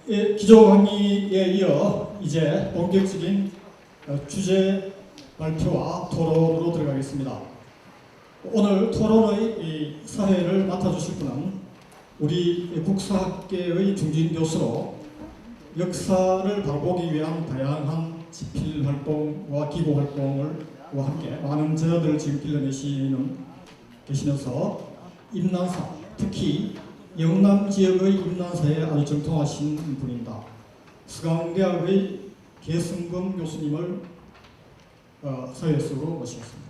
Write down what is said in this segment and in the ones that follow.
기조 강의에 이어 이제 본격적인 주제 발표와 토론으로 들어가겠습니다. 오늘 토론의 이 사회를 맡아주실 분은 우리 국사학계의 중진 교수로 역사를 바라보기 위한 다양한 집필 활동과 기고 활동과 함께 많은 저들을 지금 계시면서 임난사, 특히 영남 지역의 임난사에 아주 정통하신 분입니다. 서강대학의 계승금 교수님을 서예수로 모시겠습니다.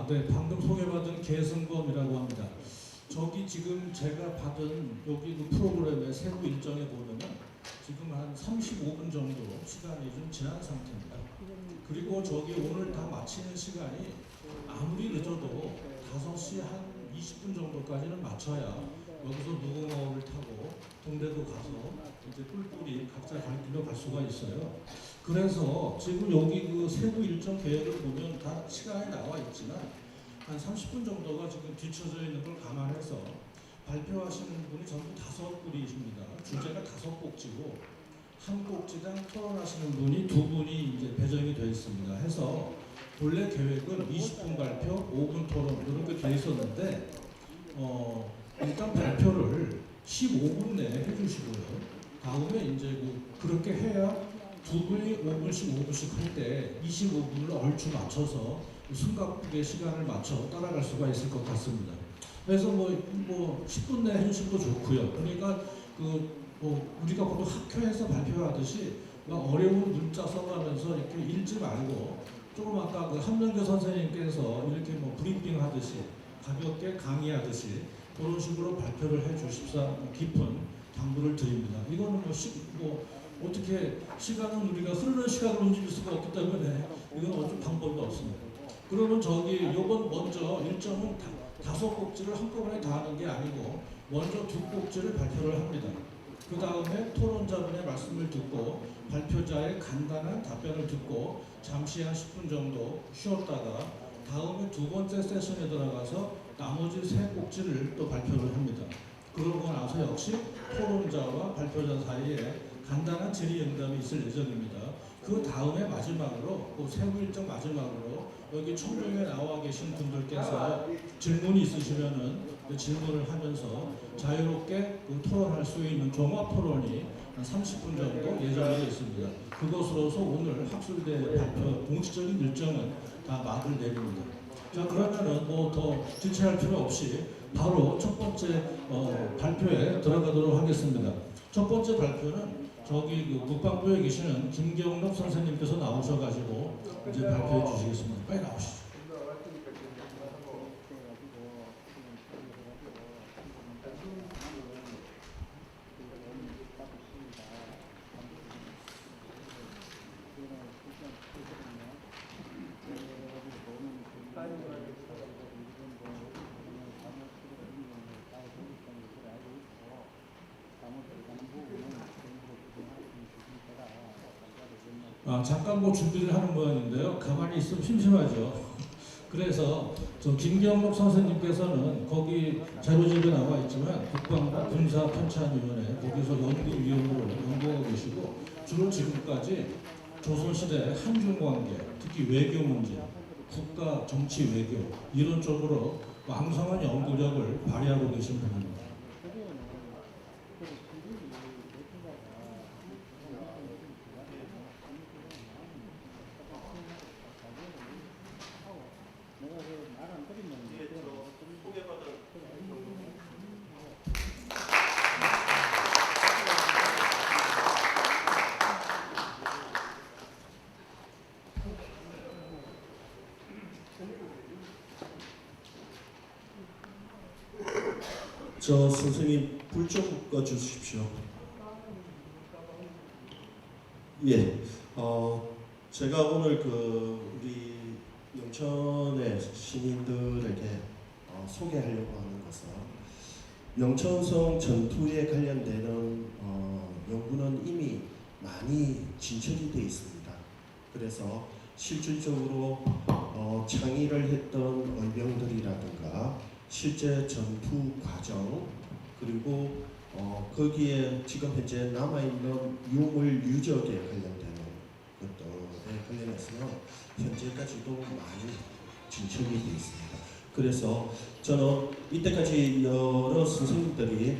네, 방금 소개받은 계승범이라고 합니다. 저기 지금 제가 받은 여기 그 프로그램의 세부 일정에 보면은 지금 한 35분 정도 시간이 좀 지난 상태입니다. 그리고 저기 오늘 다 마치는 시간이 아무리 늦어도 5시 한 20분 정도까지는 맞춰야 여기서 무궁화호를 타고 동대도 가서 이제 뿔뿔이 각자 갈 길로 갈 수가 있어요. 그래서 지금 여기 그 세부 일정 계획을 보면 다 시간이 나와 있지만 한 30분 정도가 지금 뒤쳐져 있는 걸 감안해서 발표하시는 분이 전부 5분이십니다. 주제가 5꼭지고 한 꼭지당 토론하시는 분이 2분이 이제 배정이 되어 있습니다. 해서 본래 계획은 20분 발표, 5분 토론 이렇게 되어 있었는데 일단 발표를 15분 내에 해주시고요. 다음에 이제 그렇게 해야 2분이 5분씩 할 때 25분을 얼추 맞춰서 숨가쁘게 시간을 맞춰 따라갈 수가 있을 것 같습니다. 그래서 10분 내에 해주셔도 좋고요. 그러니까 우리가 보통 학교에서 발표하듯이 어려운 문자 써가면서 이렇게 읽지 말고 조금 아까 그 한명교 선생님께서 이렇게 브리핑 하듯이 가볍게 강의하듯이 그런 식으로 발표를 해주십사 깊은 당부를 드립니다. 이거는 어떻게 시간은 우리가 흐르는 시간을 움직일 수가 없기 때문에 이건 어쩔 방법이 없습니다. 그러면 요번 먼저 일정은 5꼭지를 한꺼번에 다 하는 게 아니고 먼저 2꼭지를 발표를 합니다. 그 다음에 토론자분의 말씀을 듣고 발표자의 간단한 답변을 듣고 잠시 한 10분 정도 쉬었다가 다음에 2번째 세션에 들어가서 나머지 3꼭지를 또 발표를 합니다. 그러고 나서 역시 토론자와 발표자 사이에 간단한 질의응답이 있을 예정입니다. 그 다음에 마지막으로 세부 일정 마지막으로 여기 청중에 나와 계신 분들께서 질문이 있으시면은 질문을 하면서 자유롭게 토론할 수 있는 종합 토론이 한 30분 정도 예정되어 있습니다. 그것으로서 오늘 학술대 발표 공식적인 일정은 다 막을 내립니다. 자, 그러면은 더 지체할 필요 없이 바로 첫 번째 발표에 들어가도록 하겠습니다. 첫 번째 발표는 저기 국방부에 계시는 김경록 선생님께서 나오셔가지고 이제 발표해 주시겠습니다. 빨리 나오시죠. 잠깐 준비를 하는 모양인데요. 가만히 있으면 심심하죠. 그래서 김경록 선생님께서는 거기 자료집에 나와 있지만 국방부 군사편찬위원회 거기서 연구위원으로 연구하고 계시고 주로 지금까지 조선시대 한중관계, 특히 외교 문제, 국가 정치 외교 이런 쪽으로 왕성한 연구력을 발휘하고 계신 분입니다. 선생님 불 좀 꺼주십시오. 예, 제가 오늘 우리 영천의 시민들에게 소개하려고 하는 것은 영천성 전투에 관련되는 연구는 이미 많이 진척이 되어 있습니다. 그래서 실질적으로 창의를 했던 의병들이라든가 실제 전투 과정 그리고 거기에 지금 현재 남아있는 유물 유적에 관련되는 것들에 관련해서는 현재까지도 많이 진척이 되어 있습니다. 그래서 저는 이때까지 여러 선생님들이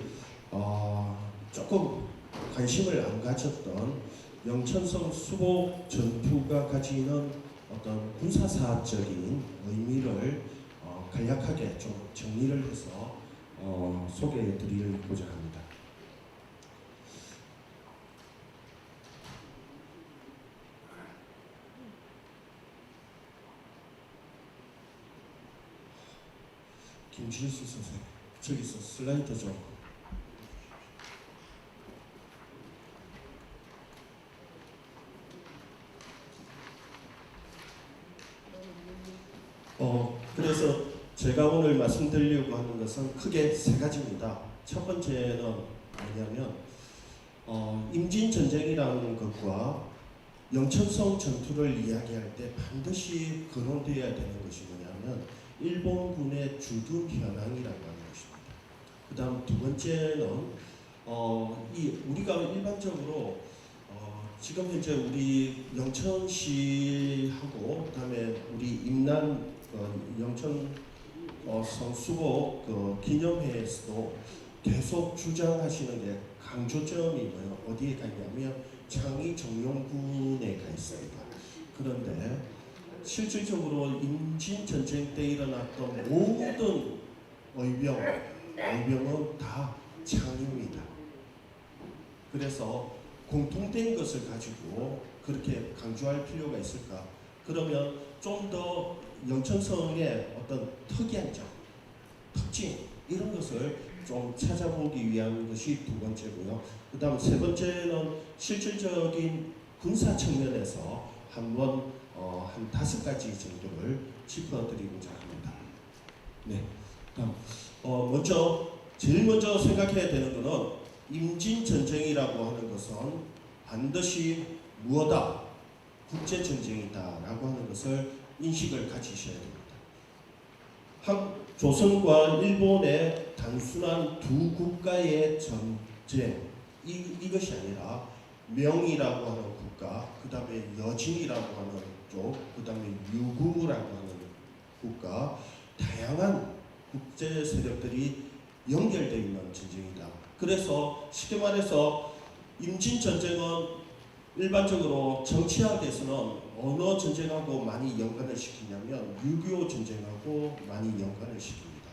조금 관심을 안 가졌던 영천성 수복 전투가 가지는 어떤 군사사적인 의미를 간략하게 좀 정리를 해서 소개해 드리고자 합니다. 김진수 선생님, 저기서 슬라이드 좀. 그래서 제가 오늘 말씀드리려고 하는 것은 크게 세 가지입니다. 첫 번째는 뭐냐면 임진전쟁이라는 것과 영천성 전투를 이야기할 때 반드시 거론되어야 되는 것이 뭐냐면 일본군의 주둔 현황이라고 하는 것입니다. 그 다음 두 번째는 우리가 일반적으로 지금 현재 우리 영천시하고 그다음에 우리 임난 영천 성수복 기념회에서도 계속 주장하시는 게 강조점이 뭐예요? 어디에 가 있냐면 창의정용군에 가 있습니다. 그런데 실질적으로 임진전쟁 때 일어났던 모든 의병은 다 창의입니다. 그래서 공통된 것을 가지고 그렇게 강조할 필요가 있을까? 그러면 좀 더 영천성의 어떤 특이한 점, 특징 이런 것을 좀 찾아보기 위한 것이 두 번째고요. 그 다음 세 번째는 실질적인 군사 측면에서 한번 한 5가지 정도를 짚어드리고자 합니다. 네. 다음 제일 먼저 생각해야 되는 것은 임진전쟁이라고 하는 것은 반드시 무엇다? 국제전쟁이다라고 하는 것을 인식을 가지셔야 됩니다. 조선과 일본의 단순한 두 국가의 전쟁 이것이 아니라 명이라고 하는 국가, 그 다음에 여진이라고 하는 쪽, 그 다음에 유구라고 하는 국가, 다양한 국제 세력들이 연결되어 있는 전쟁이다. 그래서 쉽게 말해서 임진전쟁은 일반적으로 정치학에서는 어느 전쟁하고 많이 연관을 시키냐면 6.25 전쟁하고 많이 연관을 시킵니다.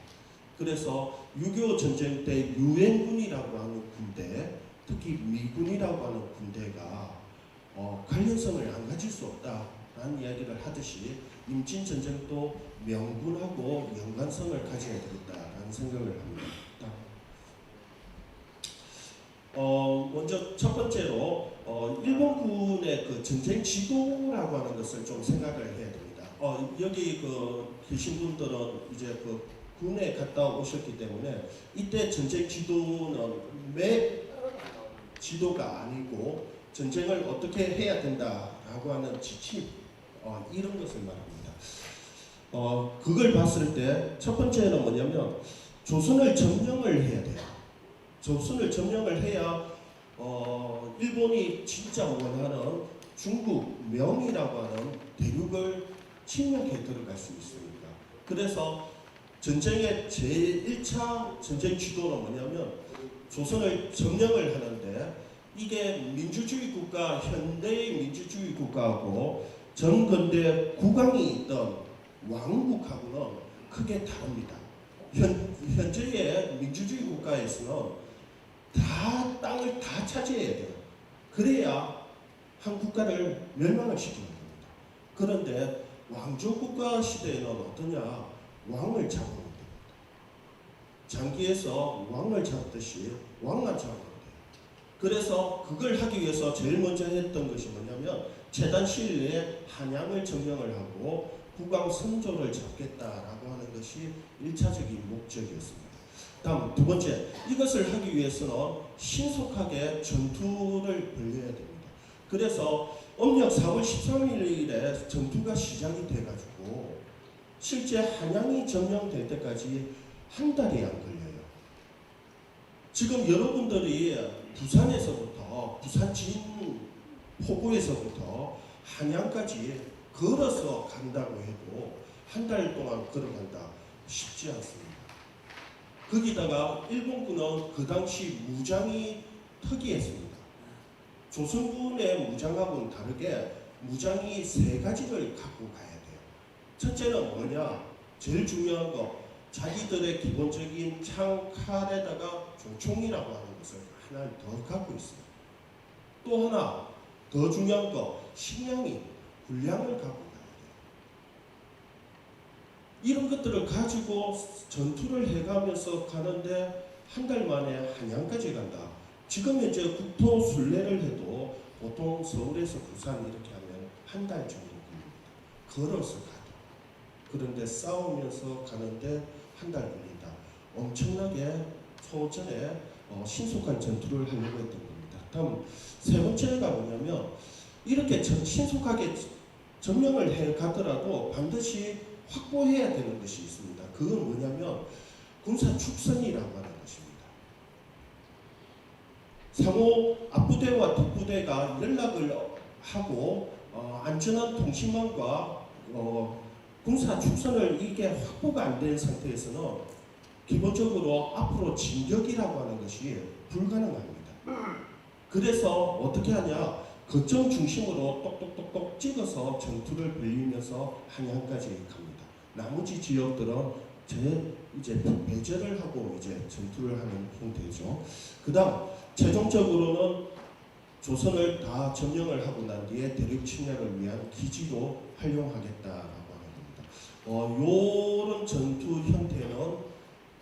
그래서 6.25 전쟁 때 유엔군이라고 하는 군대, 특히 미군이라고 하는 군대가 관련성을 안 가질 수 없다라는 이야기를 하듯이 임진전쟁도 명군하고 연관성을 가져야 되겠다라는 생각을 합니다. 먼저 첫 번째로 일본군의 그 전쟁 지도라고 하는 것을 좀 생각을 해야 됩니다. 여기 계신 분들은 이제 군에 갔다 오셨기 때문에 이때 전쟁 지도는 매 지도가 아니고 전쟁을 어떻게 해야 된다라고 하는 지침 이런 것을 말합니다. 그걸 봤을 때 첫 번째는 뭐냐면 조선을 점령을 해야 돼요. 조선을 점령을 해야 일본이 진짜 원하는 중국 명이라고 하는 대륙을 침략해 들어갈 수 있습니다. 그래서 전쟁의 제1차 전쟁 지도는 뭐냐면 조선을 점령을 하는데 이게 민주주의 국가, 현대의 민주주의 국가하고 전근대 국왕이 있던 왕국하고는 크게 다릅니다. 현재의 민주주의 국가에서는 다 땅을 다 차지해야 돼요. 그래야 한 국가를 멸망을 시키는 겁니다. 그런데 왕조 국가 시대에는 어떠냐? 왕을 잡으면 됩니다. 장기에서 왕을 잡듯이 왕만 잡으면 돼요. 그래서 그걸 하기 위해서 제일 먼저 했던 것이 뭐냐면 최단 시일 내에 한양을 점령을 하고 국왕 선조를 잡겠다라고 하는 것이 1차적인 목적이었습니다. 다음 두 번째, 이것을 하기 위해서는 신속하게 전투를 벌여야 됩니다. 그래서 음력 4월 13일에 전투가 시작이 돼가지고 실제 한양이 점령될 때까지 한 달이 안 걸려요. 지금 여러분들이 부산에서부터 부산 진포구에서부터 한양까지 걸어서 간다고 해도 한 달 동안 걸어간다 쉽지 않습니다. 거기다가 일본군은 그 당시 무장이 특이했습니다. 조선군의 무장하고는 다르게 무장이 세 가지를 갖고 가야 돼요. 첫째는 뭐냐? 제일 중요한 거, 자기들의 기본적인 창, 칼에다가 총이라고 하는 것을 하나 더 갖고 있어요. 또 하나 더 중요한 거, 식량이 군량을 갖고 가야 돼요. 이런 것들을 가지고 전투를 해가면서 가는데 한 달 만에 한양까지 간다. 지금 현재 국토 순례를 해도 보통 서울에서 부산 이렇게 하면 한 달 정도 걸립니다. 걸어서 가도. 그런데 싸우면서 가는데 한 달 걸린다. 엄청나게 초전에 신속한 전투를 하려고 했던 겁니다. 다음 세 번째가 뭐냐면 이렇게 신속하게 점령을 해 가더라도 반드시 확보해야 되는 것이 있습니다. 그건 뭐냐면 군사 축선이라고 하는 것입니다. 상호 앞부대와 뒷부대가 연락을 하고 안전한 통신망과 군사 축선을 이게 확보가 안 된 상태에서는 기본적으로 앞으로 진격이라고 하는 것이 불가능합니다. 그래서 어떻게 하냐? 거점 중심으로 똑똑똑똑 찍어서 전투를 벌이면서 한양까지 갑니다. 나머지 지역들은 이제 배제를 하고 이제 전투를 하는 형태죠. 그다음 최종적으로는 조선을 다 점령을 하고 난 뒤에 대륙 침략을 위한 기지로 활용하겠다라고 하는 겁니다. 요런 전투 형태는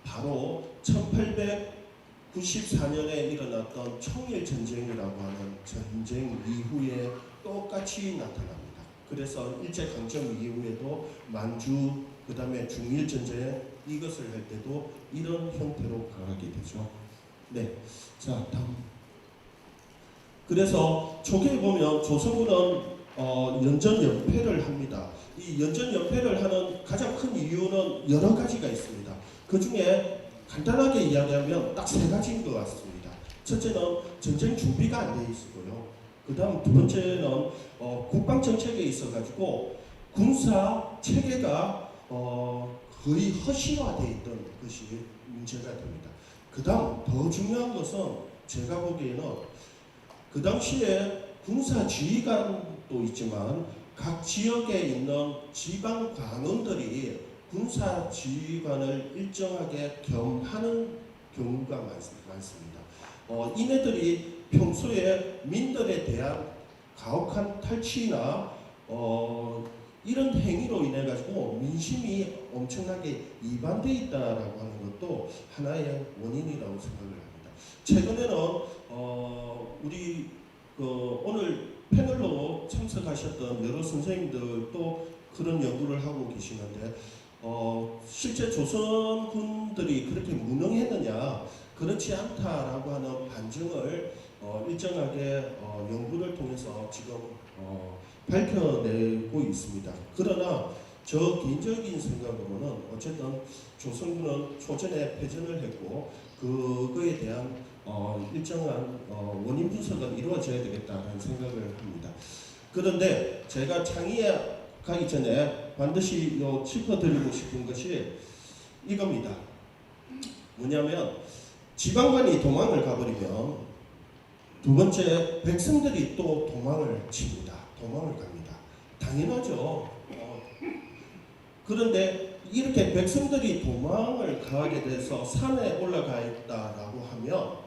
바로 1894년에 일어났던 청일전쟁이라고 하는 전쟁 이후에 똑같이 나타납니다. 그래서 일제강점 이후에도 만주, 그 다음에 중일전쟁 이것을 할 때도 이런 형태로 가게 되죠. 네, 자 다음. 그래서 초기에 보면 조선군은 연전연패를 합니다. 이 연전연패를 하는 가장 큰 이유는 여러 가지가 있습니다. 그 중에 간단하게 이야기하면 딱 세 가지인 것 같습니다. 첫째는 전쟁 준비가 안 돼 있고요. 그 다음 두 번째는 국방 정책에 있어가지고 군사 체계가 거의 허실화되어 있던 것이 문제가 됩니다. 그 다음 더 중요한 것은 제가 보기에는 그 당시에 군사 지휘관도 있지만 각 지역에 있는 지방 관원들이 군사 지휘관을 일정하게 겸하는 경우가 많습니다. 이네들이 평소에 민들에 대한 가혹한 탈취나 이런 행위로 인해 가지고 민심이 엄청나게 이반돼 있다라고 하는 것도 하나의 원인이라고 생각을 합니다. 최근에는 우리 오늘 패널로 참석하셨던 여러 선생님들도 그런 연구를 하고 계시는데 실제 조선군들이 그렇게 무능했느냐, 그렇지 않다라고 하는 반증을 일정하게 연구를 통해서 지금 밝혀내고 있습니다. 그러나 저 개인적인 생각으로는 어쨌든 조선군은 초전에 패전을 했고 그거에 대한 일정한 원인 분석은 이루어져야 되겠다는 생각을 합니다. 그런데 제가 창의에 가기 전에 반드시 짚어드리고 싶은 것이 이겁니다. 뭐냐면 지방관이 도망을 가버리면 두 번째 백성들이 또 도망을 칩니다. 도망을 갑니다. 당연하죠. 그런데 이렇게 백성들이 도망을 가게 돼서 산에 올라가 있다라고 하면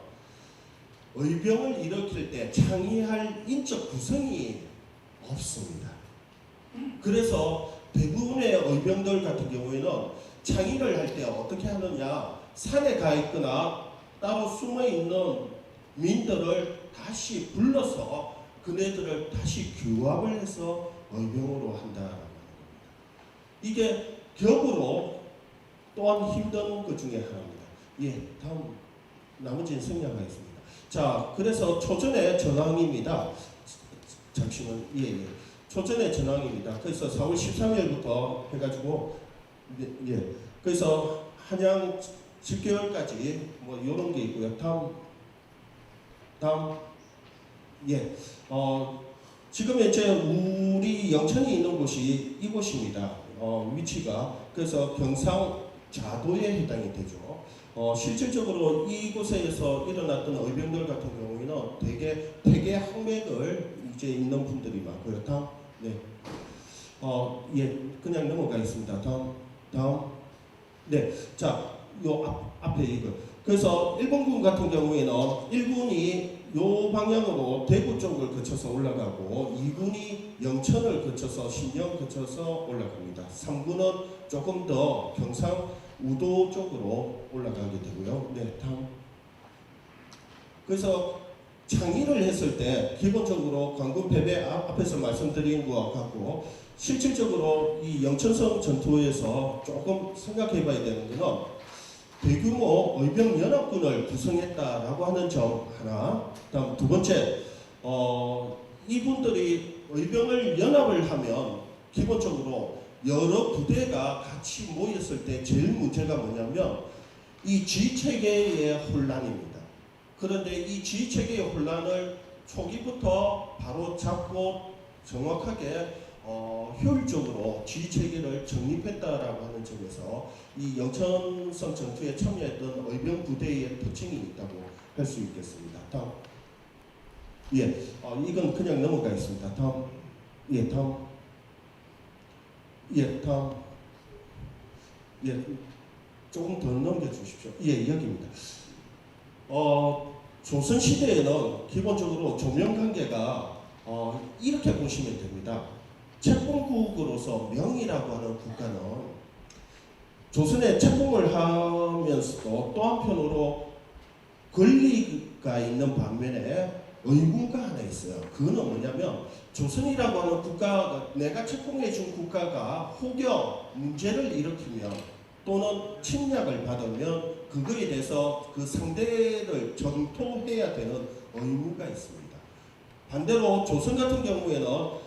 의병을 일으킬 때 창의할 인적 구성이 없습니다. 그래서 대부분의 의병들 같은 경우에는 창의를 할 때 어떻게 하느냐, 산에 가 있거나 따로 숨어 있는 민들을 다시 불러서 그네들을 다시 규합을 해서 의병으로 한다라고 하는 겁니다. 이게 격으로 또한 힘든 것 중에 하나입니다. 예, 다음 나머지는 생략하겠습니다. 자, 그래서 초전의 전황입니다. 잠시만, 예. 초전의 전황입니다. 그래서 4월 13일부터 해가지고, 예. 그래서 한양 10개월까지 뭐 이런 게 있고요. 다음, 예. 지금 현재 우리 영천이 있는 곳이 이곳입니다. 위치가. 그래서 경상 좌도에 해당이 되죠. 실질적으로 이곳에서 일어났던 의병들 같은 경우에는 대개 퇴계 항맥을 이제 있는 분들이 많고요. 다음, 네, 예, 그냥 넘어가겠습니다. 다음, 네, 자, 요 앞에 이거. 그래서 일본군 같은 경우에는 1군이 요 방향으로 대구 쪽을 거쳐서 올라가고 2군이 영천을 거쳐서 신영 거쳐서 올라갑니다. 3군은 조금 더 경상 우도 쪽으로 올라가게 되고요. 네, 다음. 그래서 창의를 했을 때 기본적으로 관군 패배 앞에서 말씀드린 것과 같고 실질적으로 이 영천성 전투에서 조금 생각해봐야 되는 것은 대규모 의병 연합군을 구성했다라고 하는 점 하나. 다음 두 번째, 이분들이 의병을 연합을 하면 기본적으로 여러 부대가 같이 모였을 때 제일 문제가 뭐냐면 이 지휘체계의 혼란입니다. 그런데 이 지휘체계의 혼란을 초기부터 바로 잡고 정확하게 효율적으로 지휘체계를 정립했다라고 하는 점에서 이 영천성 전투에 참여했던 의병 부대의 특징이 있다고 할 수 있겠습니다. 다음. 예, 이건 그냥 넘어가겠습니다. 다음. 예, 다음. 예, 다음. 예, 조금 더 넘겨주십시오. 예, 여기입니다. 조선시대에는 기본적으로 조명관계가 이렇게 보시면 됩니다. 채권국으로서 명이라고 하는 국가는 조선에 채권을 하면서도 또 한편으로 권리가 있는 반면에 의무가 하나 있어요. 그거는 뭐냐면 조선이라고 하는 국가가 내가 채권해 준 국가가 혹여 문제를 일으키면 또는 침략을 받으면 그거에 대해서 그 상대를 전토해야 되는 의무가 있습니다. 반대로 조선 같은 경우에는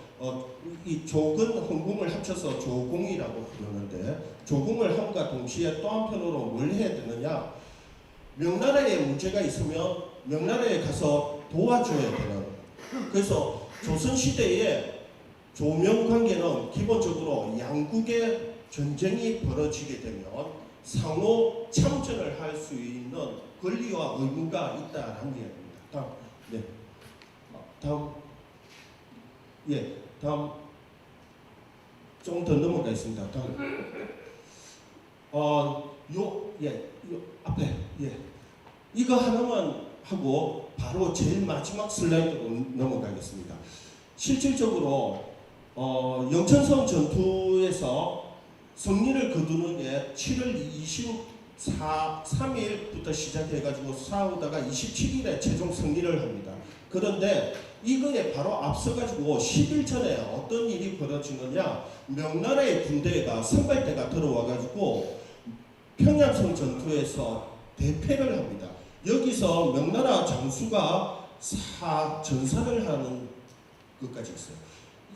이 조근, 헌궁을 합쳐서 조공이라고 부르는데 조공을 함과 동시에 또 한편으로 뭘 해야 되느냐, 명나라에 문제가 있으면 명나라에 가서 도와줘야 되는. 그래서 조선시대에 조명관계는 기본적으로 양국의 전쟁이 벌어지게 되면 상호 참전을 할 수 있는 권리와 의무가 있다라는 이야기입니다. 다음, 네, 다음, 예, 다음, 조금 더 넘어가겠습니다. 다음, 요 앞에, 예, 이거 하나만 하고 바로 제일 마지막 슬라이드로 넘어가겠습니다. 실질적으로 영천성 전투에서 승리를 거두는 게 7월 23일부터 시작해가지고 싸우다가 27일에 최종 승리를 합니다. 그런데 이거에 바로 앞서가지고 10일 전에 어떤 일이 벌어지느냐, 명나라의 군대가 선발대가 들어와가지고 평양성 전투에서 대패를 합니다. 여기서 명나라 장수가 전사를 하는 것까지 있어요.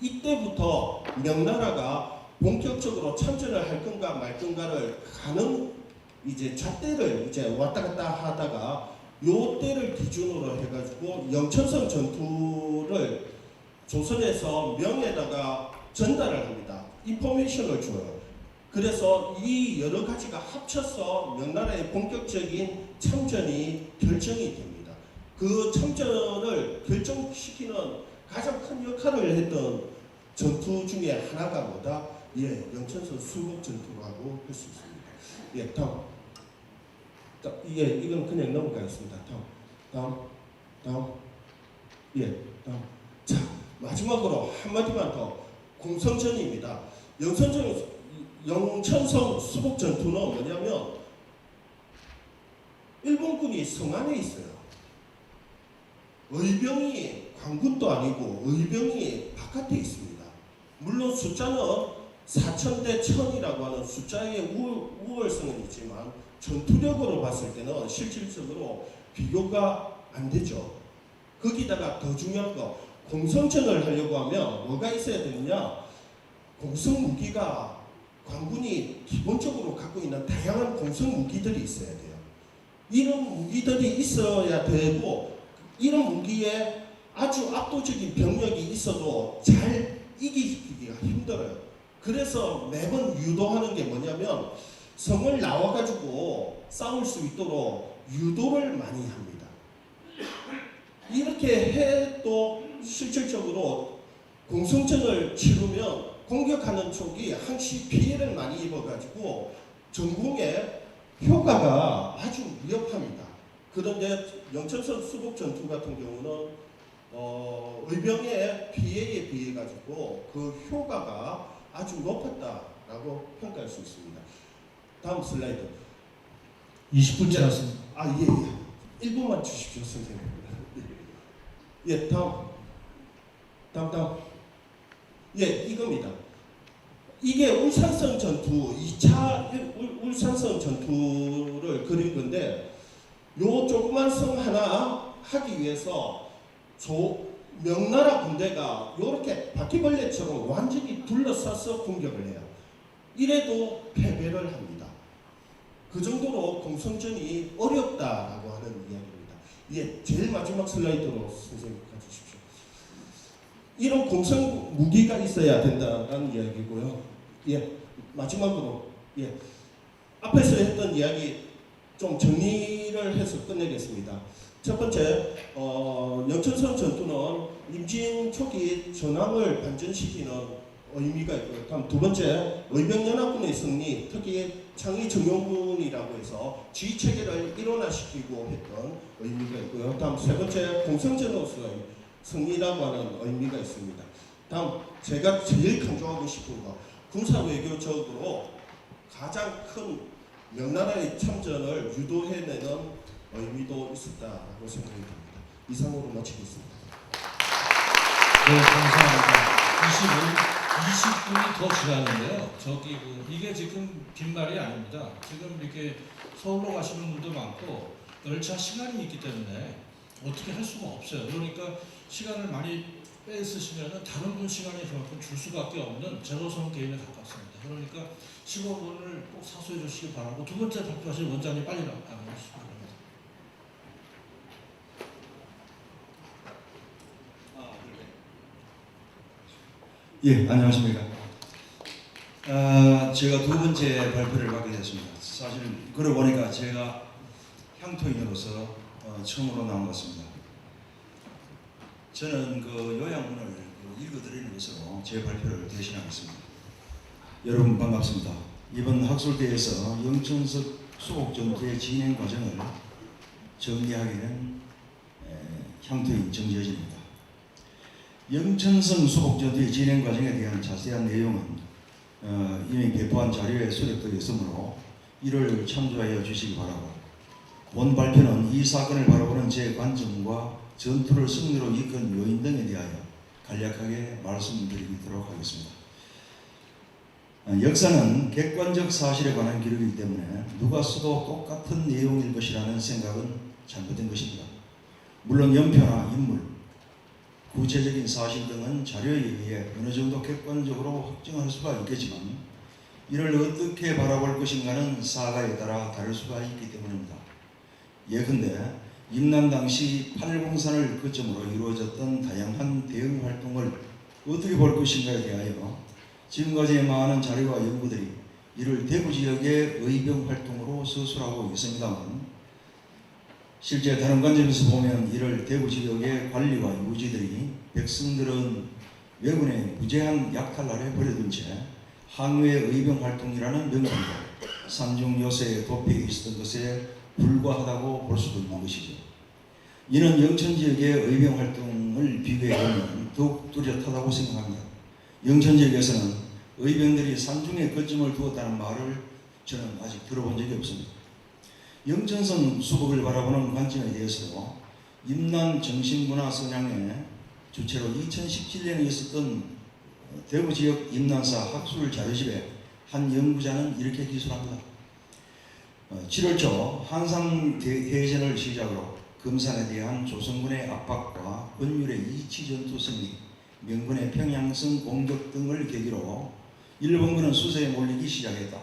이때부터 명나라가 본격적으로 참전을 할 건가 말 건가를 가는 이제 잣대를 이제 왔다 갔다 하다가 요 때를 기준으로 해가지고 영천성 전투를 조선에서 명에다가 전달을 합니다. 인포메이션을 줘요. 그래서 이 여러 가지가 합쳐서 명나라의 본격적인 참전이 결정이 됩니다. 그 참전을 결정시키는 가장 큰 역할을 했던 전투 중에 하나가 뭐다? 예, 영천성 수국 전투라고 할 수 있습니다. 예, 다음. 예, 이건 그냥 넘어가겠습니다. 다음. 예, 다음. 자, 마지막으로 한마디만 더. 공성전입니다. 영천성 수국 전투는 뭐냐면 일본군이 성 안에 있어요. 의병이 관군도 아니고 의병이 바깥에 있습니다. 물론 숫자는 4,000대 1,000이라고 하는 숫자의 우월성은 있지만 전투력으로 봤을 때는 실질적으로 비교가 안 되죠. 거기다가 더 중요한 거, 공성전을 하려고 하면 뭐가 있어야 되느냐? 공성 무기가 관군이 기본적으로 갖고 있는 다양한 공성 무기들이 있어야 돼요. 이런 무기들이 있어야 되고, 이런 무기에 아주 압도적인 병력이 있어도 잘 이기기가 힘들어요. 그래서 매번 유도하는 게 뭐냐면 성을 나와가지고 싸울 수 있도록 유도를 많이 합니다. 이렇게 해도 실질적으로 공성전을 치르면 공격하는 쪽이 항시 피해를 많이 입어가지고 전공의 효과가 아주 위협합니다. 그런데 영천선 수복 전투 같은 경우는 의병의 피해에 비해 가지고 그 효과가 아주 높았다라고 평가할 수 있습니다. 다음 슬라이드. 20분 지났습니다. 예. 1분만 주십시오, 선생님. 예, 다음. 예, 이겁니다. 이게 울산성 전투, 2차 울산성 전투를 그린 건데, 요 조그만 성 하나 하기 위해서 명나라 군대가 이렇게 바퀴벌레처럼 완전히 둘러싸서 공격을 해요. 이래도 패배를 합니다. 그 정도로 공성전이 어렵다라고 하는 이야기입니다. 예, 제일 마지막 슬라이드로 선생님 가주십시오. 이런 공성 무기가 있어야 된다는 이야기고요. 예, 마지막으로 앞에서 했던 이야기 좀 정리를 해서 끝내겠습니다. 첫 번째, 영천선 전투는 임진 초기 전황을 반전시키는 의미가 있고요. 다음 두 번째, 의병연합군의 승리, 특히 창의정용군이라고 해서 지휘체계를 일원화시키고 했던 의미가 있고요. 다음 세 번째, 공성전으로서의 승리라고 하는 의미가 있습니다. 다음 제가 제일 강조하고 싶은 거, 군사외교적으로 가장 큰 명나라의 참전을 유도해내는 의미도 있었다고 생각이 듭니다. 이상으로 마치겠습니다. 네, 감사합니다. 20분이 더 지났는데요. 이게 지금 빈말이 아닙니다. 지금 이렇게 서울로 가시는 분도 많고 열차 시간이 있기 때문에 어떻게 할 수가 없어요. 그러니까 시간을 많이 빼쓰시면 다른 분 시간이 그만큼 줄 수밖에 없는 제로섬 게임에 가깝습니다. 그러니까 15분을 꼭 사수해 주시기 바라고, 두 번째 발표하실 원장님 빨리 나가주시기 바랍니다. 예, 안녕하십니까. 제가 두 번째 발표를 받게 됐습니다. 사실 그러고 보니까 제가 향토인으로서 처음으로 나온 것 같습니다. 저는 그 요양문을 읽어드리는 것으로 제 발표를 대신하겠습니다. 여러분 반갑습니다. 이번 학술대에서 영천석 수복전투의 진행 과정을 정리하기는 향토인 정재진입니다. 영천성 수복전투의 진행 과정에 대한 자세한 내용은 이미 배포한 자료에 수록되어 있으므로 이를 참조하여 주시기 바라고, 본 발표는 이 사건을 바라보는 제 관점과 전투를 승리로 이끈 요인 등에 대하여 간략하게 말씀드리도록 하겠습니다. 역사는 객관적 사실에 관한 기록이기 때문에 누가 써도 똑같은 내용일 것이라는 생각은 잘못된 것입니다. 물론 연표나 인물, 구체적인 사실 등은 자료에 의해 어느 정도 객관적으로 확정할 수가 있겠지만 이를 어떻게 바라볼 것인가는 사가에 따라 다를 수가 있기 때문입니다. 예컨대 임난 당시 팔공산을 거점으로 이루어졌던 다양한 대응 활동을 어떻게 볼 것인가에 대하여 지금까지의 많은 자료와 연구들이 이를 대구 지역의 의병 활동으로 서술하고 있습니다만, 실제 다른 관점에서 보면 이를 대구 지역의 관리와 유지들이 백성들은 왜군의 무제한 약탈 아래 버려둔 채 항우의 의병 활동이라는 명분으로 산중 요새에 도피해 있었던 것에 불과하다고 볼 수도 있는 것이죠. 이는 영천 지역의 의병 활동을 비교해보면 더욱 뚜렷하다고 생각합니다. 영천 지역에서는 의병들이 산중에 거점을 두었다는 말을 저는 아직 들어본 적이 없습니다. 영천성 수복을 바라보는 관점에 대해서도 임난 정신문화 선양의 주체로 2017년에 있었던 대구 지역 임난사 학술 자료집에 한 연구자는 이렇게 기술합니다. 7월 초 한상대해전을 시작으로 금산에 대한 조선군의 압박과 권율의 이치 전투 승리, 명군의 평양성 공격 등을 계기로 일본군은 수세에 몰리기 시작했다.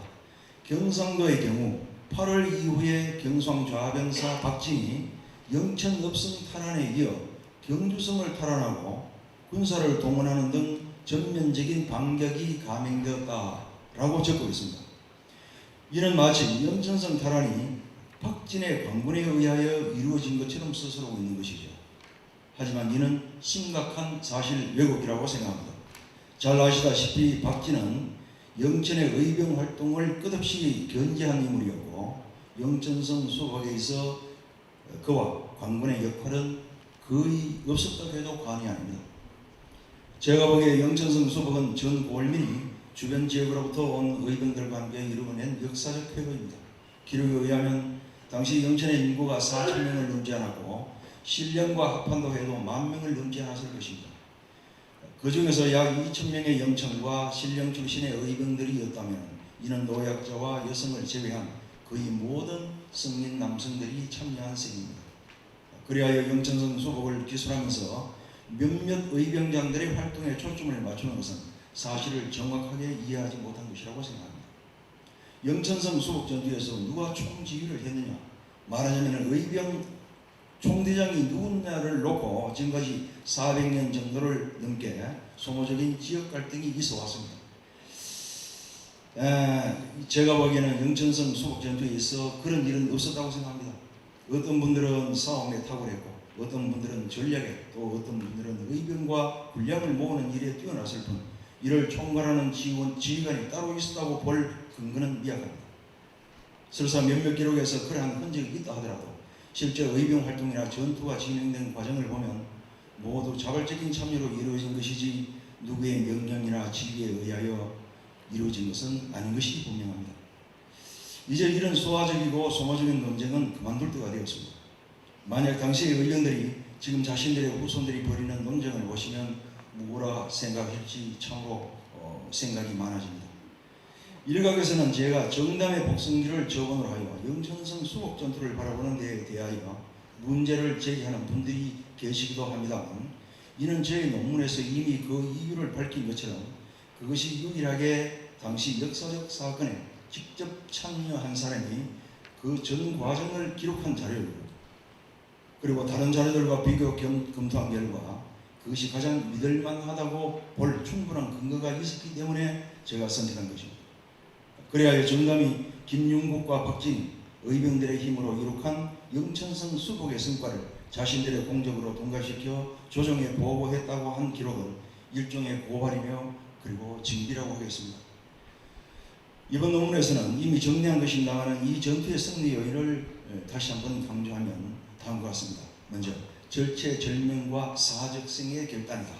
경상도의 경우 8월 이후에 경상 좌변사 박진이 영천 읍성 탈환에 이어 경주성을 탈환하고 군사를 동원하는 등 전면적인 반격이 감행되었다라고 적고 있습니다. 이는 마치 영천성 탈환이 박진의 관군에 의하여 이루어진 것처럼 스스로고 있는 것이죠. 하지만 이는 심각한 사실 왜곡이라고 생각합니다. 잘 아시다시피 박진은 영천의 의병 활동을 끝없이 견제한 인물이었고 영천성 수복에 있어 그와 관군의 역할은 거의 없었다고 해도 과언이 아닙니다. 제가 보기에 영천성 수복은 전 고을민이 주변 지역으로부터 온 의병들과 함께 이루어낸 역사적 회거입니다. 기록에 의하면 당시 영천의 인구가 4,000명을 넘지 않았고 신령과 합한도 해도 10,000명을 넘지 않았을 것입니다. 그 중에서 약 2,000명의 영천과 신령 출신의 의병들이었다면 이는 노약자와 여성을 제외한 거의 모든 성인 남성들이 참여한 셈입니다. 그리하여 영천성 수복을 기술하면서 몇몇 의병장들의 활동에 초점을 맞추는 것은 사실을 정확하게 이해하지 못한 것이라고 생각합니다. 영천성 수복 전투에서 누가 총지휘를 했느냐? 말하자면 의병 총대장이 누구냐를 놓고 지금까지 400년 정도를 넘게 소모적인 지역 갈등이 있어 왔습니다. 제가 보기에는 영천성 수복 전투에 있어 그런 일은 없었다고 생각합니다. 어떤 분들은 싸움에 탁월했고 어떤 분들은 전략에 또 어떤 분들은 의병과 군량을 모으는 일에 뛰어났을 뿐 이를 총괄하는 지휘관이 따로 있었다고 볼 근거는 미약합니다. 설사 몇몇 기록에서 그러한 흔적이 있다 하더라도 실제 의병 활동이나 전투가 진행된 과정을 보면 모두 자발적인 참여로 이루어진 것이지 누구의 명령이나 지휘에 의하여 이루어진 것은 아닌 것이 분명합니다. 이제 이런 소화적이고 소모적인 논쟁은 그만둘 때가 되었습니다. 만약 당시의 의병들이 지금 자신들의 후손들이 벌이는 논쟁을 보시면 뭐라 생각할지 참으로 생각이 많아집니다. 일각에서는 제가 정담의 복성기를 저번으로 하여 영천성 수복 전투를 바라보는 데에 대하여 문제를 제기하는 분들이 계시기도 합니다만 이는 제 논문에서 이미 그 이유를 밝힌 것처럼 그것이 유일하게 당시 역사적 사건에 직접 참여한 사람이 그 전 과정을 기록한 자료이고 그리고 다른 자료들과 비교 검토한 결과 그것이 가장 믿을만하다고 볼 충분한 근거가 있었기 때문에 제가 선택한 것입니다. 그래야 정감이 김윤국과 박진 의병들의 힘으로 이룩한 영천성 수복의 성과를 자신들의 공적으로 통과시켜 조정에 보고했다고 한 기록은 일종의 고발이며 그리고 징비라고 하겠습니다. 이번 논문에서는 이미 정리한 것이 나가는 이 전투의 승리 요인을 다시 한번 강조하면 다음과 같습니다. 먼저 절체절명과 사적성의 결단이다.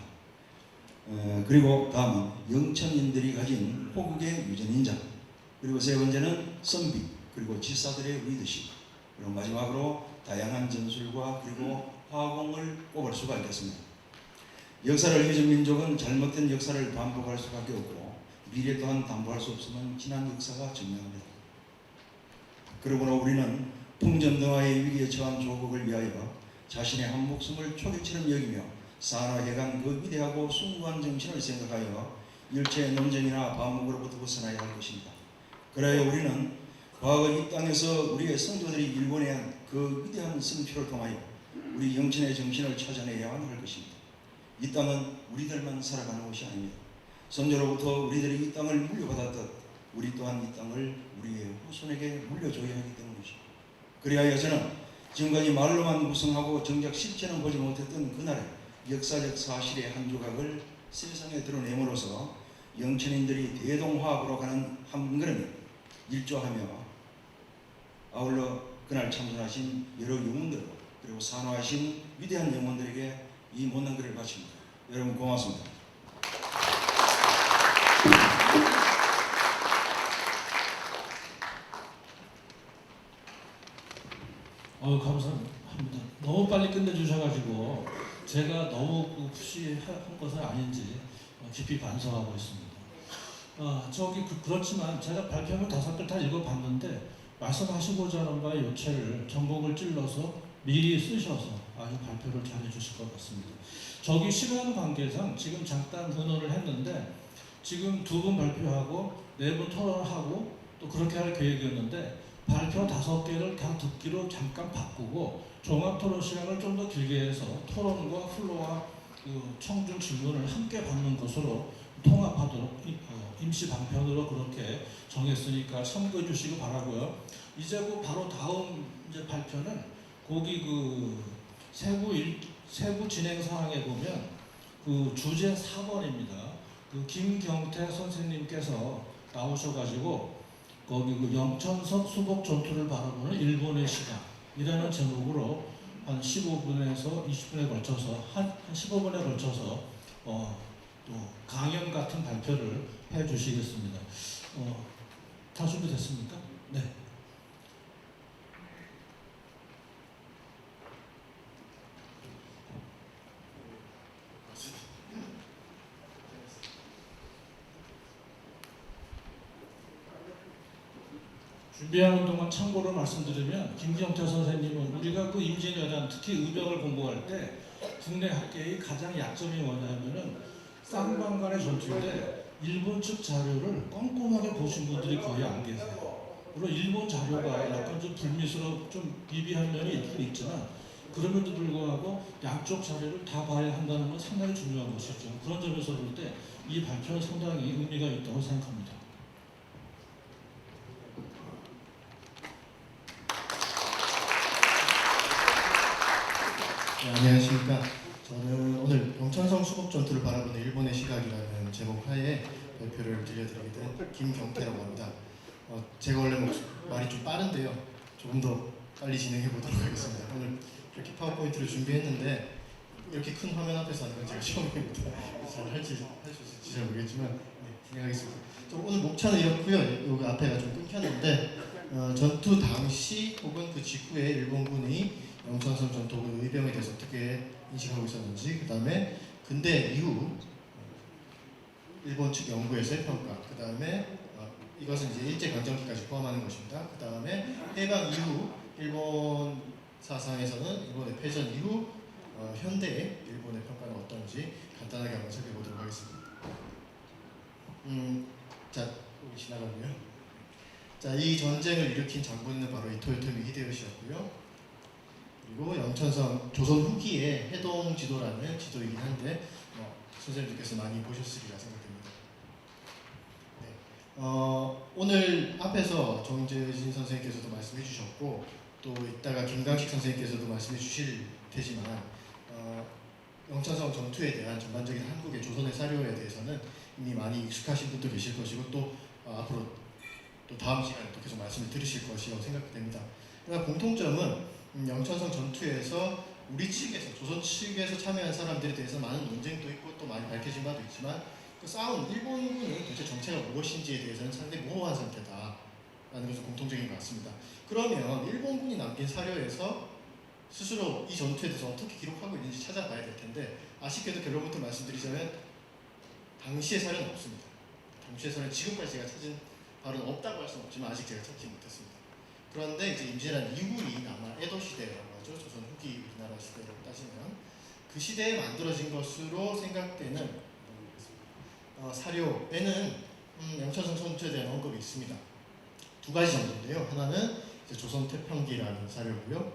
그리고 다음은 영천인들이 가진 호국의 유전인자, 그리고 세 번째는 선비, 그리고 지사들의 리더십, 그리고 마지막으로 다양한 전술과 그리고 화공을 꼽을 수가 있겠습니다. 역사를 잊은 민족은 잘못된 역사를 반복할 수밖에 없고 미래 또한 담보할 수 없으면 지난 역사가 증명합니다. 그러므로 우리는 풍전등화의 위기에 처한 조국을 위하여 자신의 한 목숨을 초계처럼 여기며 산화해간 그 위대하고 숭고한 정신을 생각하여 일체의 논쟁이나 반목으로부터 벗어나야 할 것입니다. 그래야 우리는 과거 이 땅에서 우리의 선조들이 일궈낸 그 위대한 성취를 통하여 우리 영천의 정신을 찾아내야만 할 것입니다. 이 땅은 우리들만 살아가는 것이 아닙니다. 선조로부터 우리들이 이 땅을 물려받았듯 우리 또한 이 땅을 우리의 후손에게 물려줘야 하기 때문이죠. 그리하여 저는 지금까지 말로만 구성하고 정작 실체는 보지 못했던 그날의 역사적 사실의 한 조각을 세상에 드러내므로써 영천인들이 대동화합으로 가는 한 걸음에 일조하며 아울러 그날 참전하신 여러 영웅들 그리고 산화하신 위대한 영혼들에게 이 못난 글을 바칩니다. 여러분 고맙습니다. 감사합니다. 너무 빨리 끝내주셔가지고 제가 너무 푸시한 것은 아닌지 깊이 반성하고 있습니다. 그렇지만 제가 발표문 5글 다 읽어봤는데 말씀하시고자 하는 바의 요체를 전곡을 찔러서 미리 쓰셔서 아주 발표를 잘해 주실 것 같습니다. 저기 시간 관계상 지금 잠깐 의논을 했는데 지금 2분 발표하고 4분 토론하고 또 그렇게 할 계획이었는데 발표 5개를 다 듣기로 잠깐 바꾸고 종합 토론 시간을 좀 더 길게 해서 토론과 플로와 청중 질문을 함께 받는 것으로 통합하도록 임시 방편으로 그렇게 정했으니까 참고해 주시기 바라고요. 이제 바로 다음 이제 발표는 거기 세부 진행 사항에 보면 주제 4번입니다. 김경태 선생님께서 나오셔가지고 거기 영천석 수복 전투를 바라보는 일본의 시각이라는 제목으로 한 15분에서 20분에 걸쳐서 한 15분에 걸쳐서 또 강연 같은 발표를 해주시겠습니다. 다 준비됐습니까? 네. 준비하는 동안 참고로 말씀드리면 김경태 선생님은 우리가 임진왜란 특히 의병을 공부할 때 국내 학계의 가장 약점이 뭐냐면은 쌍방간의 전투인데 일본 측 자료를 꼼꼼하게 보신 분들이 거의 안 계세요. 물론 일본 자료가 약간 좀 불미스럽고 좀 비비한 면이 있긴 있지만 그럼에도 불구하고 양쪽 자료를 다 봐야 한다는 건 상당히 중요한 것이죠. 그런 점에서 볼 때 이 발표는 상당히 의미가 있다고 생각합니다. 네, 안녕하십니까. 저는 오늘 영천성 수복 전투를 바라보는 일본의 시각이라는 제목 하에 발표를 들려드리게 된 김경태라고 합니다. 제가 원래 말이 좀 빠른데요. 조금 더 빨리 진행해 보도록 하겠습니다. 오늘 이렇게 파워포인트를 준비했는데 이렇게 큰 화면 앞에서 하는 건 제가 처음입니다. 잘 할 수 있을지 잘 모르겠지만 네, 진행하겠습니다. 오늘 목차는 이렇고요. 여기 앞에가 좀 끊겼는데 전투 당시 혹은 그 직후에 일본군이 영천성 전투군 의병에 대해서 어떻게 인식하고 있었는지, 그 다음에 근대 이후 일본 측 연구에서의 평가, 그 다음에 이것은 이제 일제강점기까지 포함하는 것입니다. 그 다음에 해방 이후 일본 사상에서는 일본의 패전 이후 현대의 일본의 평가는 어떤지 간단하게 한번 살펴보도록 하겠습니다. 자, 여기 지나가고요. 자, 이 전쟁을 일으킨 장군은 바로 이 토요토미 히데요시였고요. 그리고 영천성 조선 후기의 해동 지도라는 지도이긴 한데 선생님들께서 많이 보셨으리라 생각됩니다. 네. 오늘 앞에서 정재진 선생님께서도 말씀해 주셨고 또 이따가 김강식 선생님께서도 말씀해 주실 테지만 영천성 전투에 대한 전반적인 한국의 조선의 사료에 대해서는 이미 많이 익숙하신 분도 계실 것이고 또 앞으로 또 다음 시간에 또 계속 말씀을 들으실 것이라고 생각됩니다. 그러나 공통점은 영천성 전투에서 우리 측에서 조선 측에서 참여한 사람들에 대해서 많은 논쟁도 있고 또 많이 밝혀진 바도 있지만 그 싸운 일본군의 도대체 정체가 무엇인지에 대해서는 상당히 모호한 상태다라는 것은 공통적인 것 같습니다. 그러면 일본군이 남긴 사료에서 스스로 이 전투에 대해서 어떻게 기록하고 있는지 찾아봐야 될 텐데 아쉽게도 결론부터 말씀드리자면 당시의 사료는 없습니다. 당시의 사료는 지금까지 제가 찾은 바로는 없다고 할 수는 없지만 아직 제가 찾지 못했습니다. 그런데 이제 임진왜란 이후인 아마 에도 시대라고 하죠. 조선 후기 우리나라 시대라고 따지면 그 시대에 만들어진 것으로 생각되는 사료에는 영천성 전투에 대한 언급이 있습니다. 2가지 정도인데요. 하나는 이제 조선 태평기라는 사료고요.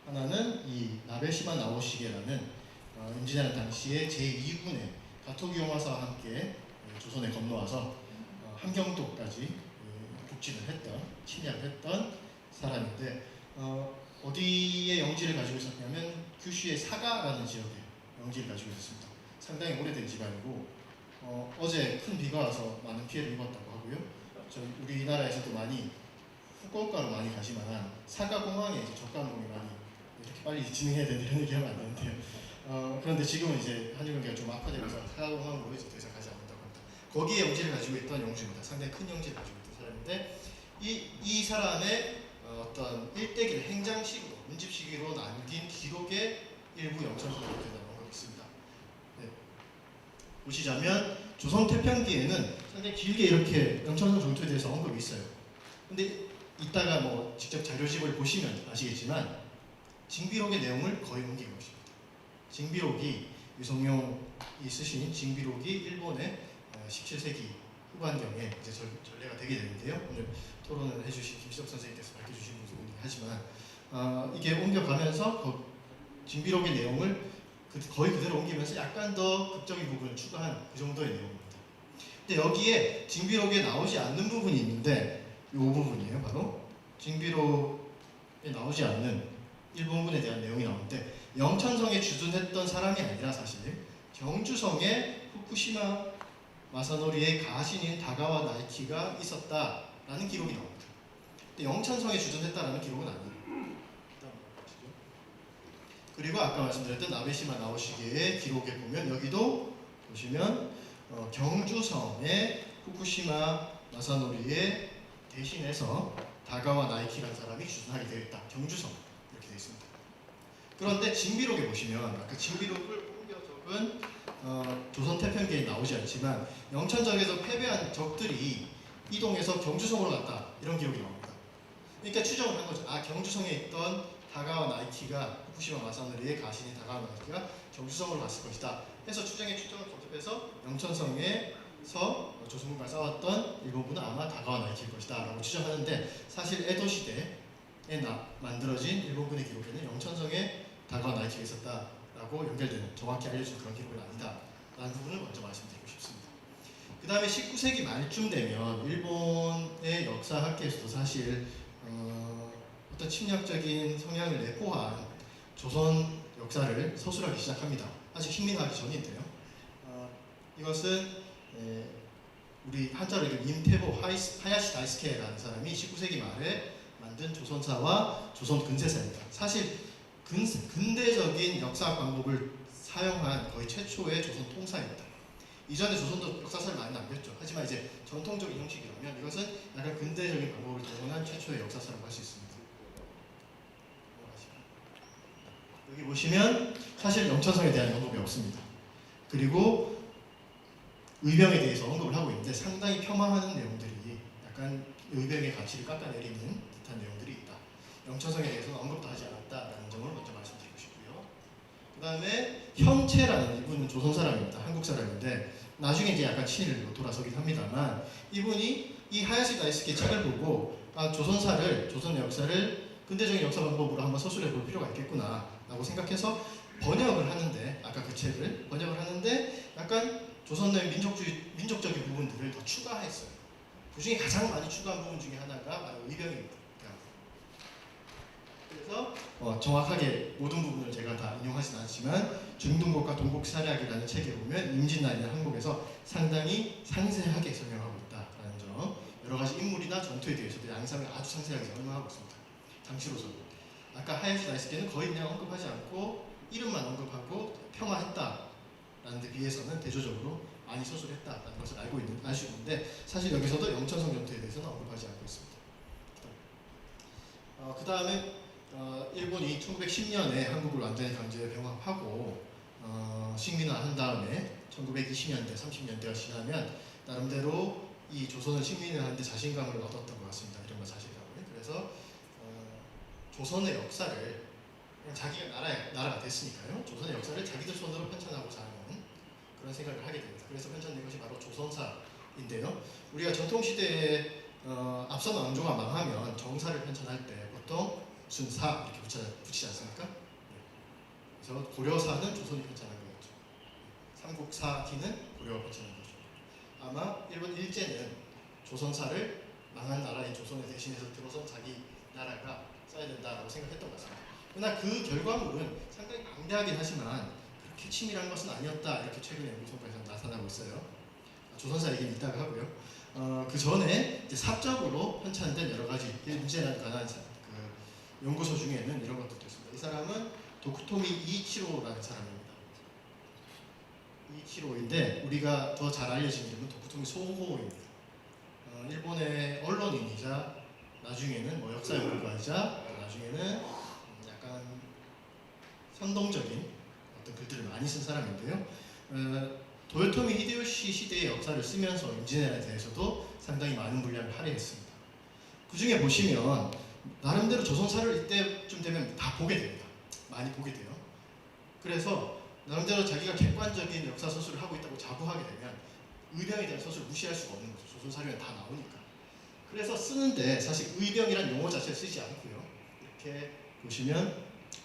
하나는 이 나베시마 나오시게라는 임진왜란 당시에 제2군의 가토기용화사와 함께 조선에 건너와서 함경도까지 북진을 했던, 침략을 했던 사람인데 어디에 영지를 가지고 있었냐면 규슈의 사가라는 지역에 영지를 가지고 있었습니다. 상당히 오래된 집안이고 어제 큰 비가 와서 많은 피해를 입었다고 하고요. 우리나라에서도 많이 후쿠오카로 많이 가지만 사가 공항에 이제 적감봉이 많이 이렇게 빨리 진행해야 되는 이런 얘기하면 안 되는데요. 그런데 지금은 이제 한일 관계가 좀 악화되면서 사가 공항으로 이제 더 이상 가지 않는다고 합니다. 거기에 영지를 가지고 있던 영주입니다. 상당히 큰 영지를 가지고 있던 사람인데 이 사람의 어떤 일대기를 행장식으로 문집시기로 남긴 기록의 일부 영천성 전투에 나온 것 있습니다. 네. 보시자면 조선 태평기에는 상당히 길게 이렇게 영천성 전투에 대해서 언급이 있어요. 근데 이따가 뭐 직접 자료집을 보시면 아시겠지만 징비록의 내용을 거의 옮긴 것입니다. 징비록이 유성룡이 쓰신 징비록이 일본의 17세기 후반경에 이제 전래가 되게 되는데요. 오늘 토론을 해주신 김시덕 선생님께서 밝혀주신 부분이긴 하지만 이게 옮겨가면서 징비록의 내용을 거의 그대로 옮기면서 약간 더 극적인 부분을 추가한 그 정도의 내용입니다. 근데 여기에 징비록에 나오지 않는 부분이 있는데 이 부분이에요. 바로 징비록에 나오지 않는 일본군에 대한 내용이 나오는데 영천성에 주둔했던 사람이 아니라 사실 경주성에 후쿠시마 마사노리의 가신인 다가와 나이키가 있었다라는 기록이 나옵니다. 근데 영천성에 주둔했다라는 기록은 아니에요. 그리고 아까 말씀드렸던 나베시마 나오시게의 기록에 보면 여기도 보시면 경주성에 후쿠시마 마사노리의 대신해서 다가와 나이키라는 사람이 주둔하게 되어 있다. 경주성 이렇게 되어 있습니다. 그런데 징비록에 보시면 아까 징비록을 옮겨 적은 조선 태평기에 나오지 않지만 영천적에서 패배한 적들이 이동해서 경주성으로 갔다 이런 기록이 나옵니다. 그러니까 추정을 한 거죠. 경주성에 있던 다가와 나이키가 후쿠시마 마사노리의 가신이 다가와 나이키가 경주성으로 갔을 것이다 해서 추정을 거듭해서 영천성에서 조선군과 싸웠던 일본군은 아마 다가와 나이키일 것이다 라고 추정하는데 사실 에도 시대에 만들어진 일본군의 기록에는 영천성에 다가와 나이키가 있었다라고 연결되는 정확히 알려진 그런 기록은 아니다 라는 부분을 먼저 말씀드리고 싶습니다. 그 다음에 19세기 말쯤 되면 일본의 역사학계에서도 사실 어떤 침략적인 성향을 내포한 조선 역사를 서술하기 시작합니다. 아직 식민하기 전인데요. 이것은 우리 한자로 임태보 하야시 다이스케라는 사람이 19세기 말에 만든 조선사와 조선 근세사입니다. 사실 근대적인 역사 방법을 사용한 거의 최초의 조선 통사입니다. 이전에 조선도 역사사를 많이 남겼죠. 하지만 이제 전통적인 형식이라면 이것은 약간 근대적인 방법을 동원한 최초의 역사사라고 할 수 있습니다. 여기 보시면 사실 영천성에 대한 언급이 없습니다. 그리고 의병에 대해서 언급을 하고 있는데 상당히 폄하하는 내용들이 약간 의병의 가치를 깎아내리는 듯한 내용들이 있다. 영천성에 대해서는 언급도 하지 않았다라는 점을 먼저 말씀드리고 싶고요. 그 다음에 현채라는 이분은 조선 사람입니다. 한국 사람인데 나중에 이제 약간 친일로 돌아서긴 합니다만 이분이 이 하야시 다이스케 책을 보고 조선사를 조선의 역사를 근대적인 역사 방법으로 한번 서술해 볼 필요가 있겠구나 라고 생각해서 번역을 하는데 아까 그 책을 번역을 하는데 약간 조선의 민족적인 부분들을 더 추가했어요. 그 중에 가장 많이 추가한 부분 중에 하나가 바로 의병입니다. 그래서 정확하게 모든 부분을 제가 다 인용하진 않지만 중동국과 동국사략이라는 책에 보면 임진란이라는 항목에서 상당히 상세하게 설명하고 있다라는 점, 여러 가지 인물이나 전투에 대해서도 양상을 아주 상세하게 설명하고 있습니다. 당시로서는 아까 하야시 다이스케는 거의 그냥 언급하지 않고 이름만 언급하고 폄하했다라는 데 비해서는 대조적으로 많이 서술했다라는 것을 알 수 있는데 사실 여기서도 영천성 전투에 대해서는 언급하지 않고 있습니다. 그 다음에 일본이 1910년에 한국을 완전히 강제 병합하고 식민화한 다음에 1920년대, 30년대가 지나면 나름대로 이 조선을 식민화하는데 자신감을 얻었던 것 같습니다. 이른바 자신감을. 그래서 조선의 역사를 자기가 나라가 됐으니까요. 조선의 역사를 자기들 손으로 편찬하고자 하는 그런 생각을 하게 됩니다. 그래서 편찬된 것이 바로 조선사인데요. 우리가 전통시대에 앞선 왕조가 망하면 정사를 편찬할 때 보통 무슨 사 이렇게 붙이지 않습니까? 그래서 고려사는 조선이 편찬한 거였죠. 삼국사기는 고려가 편찬한 거죠. 아마 일본 일제는 조선사를 망한 나라인 조선에 대신해서 들어선 자기 나라가 써야 된다라고 생각했던 것 같습니다. 그러나 그 결과물은 상당히 방대하긴 하지만 그렇게 치밀한 것은 아니었다 이렇게 최근에 연구성과에서 나타나고 있어요. 조선사 얘기는 이따가 하고요. 그 전에 이제 사적으로 편찬된 여러 가지 문제에 관한 연구소 중에는 이런 것들도 있습니다. 이 사람은 도쿠토미 이이치로라는 사람입니다. 이이치로인데 우리가 더 잘 알려진 이름은 도쿠토미 소호입니다. 일본의 언론인이자 나중에는 역사 연구가이자 나중에는 약간 선동적인 어떤 글들을 많이 쓴 사람인데요. 도요토미 히데요시 시대의 역사를 쓰면서 임진왜란에 대해서도 상당히 많은 분량을 할애했습니다. 그 중에 보시면 나름대로 조선사를 이때쯤 되면 다 보게 됩니다. 많이 보게 돼요. 그래서 나름대로 자기가 객관적인 역사 서술을 하고 있다고 자부하게 되면 의병에 대한 서술을 무시할 수가 없는 거죠. 조선사료에 다 나오니까. 그래서 쓰는데 사실 의병이란 용어 자체를 쓰지 않고요. 이렇게 보시면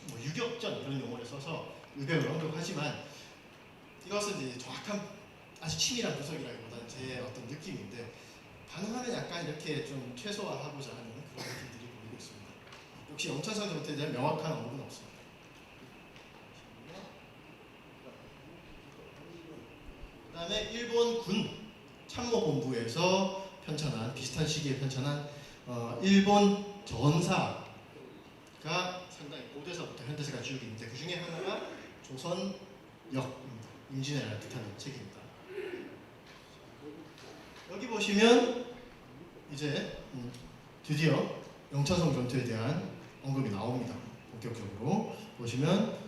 뭐 유격전 이런 용어를 써서 의병을 언급하지만 이것은 이제 정확한 아주 치밀한 분석이라기보다는 제 어떤 느낌인데 가능하면 약간 이렇게 좀 최소화하고자 하는 그런 느낌들이 보이고 있습니다. 역시 영천성 전투에 대한 명확한 언급은 없습니다. 그 다음에 일본 군 참모본부에서 편찬한 비슷한 시기에 편찬한 일본 전사가 상당히 고대사부터 현대사가 쭉 있는데 그 중에 하나가 조선역입니다. 임진왜란을 뜻하는 책입니다. 여기 보시면 이제 드디어 영천성 전투에 대한 언급이 나옵니다. 본격적으로 보시면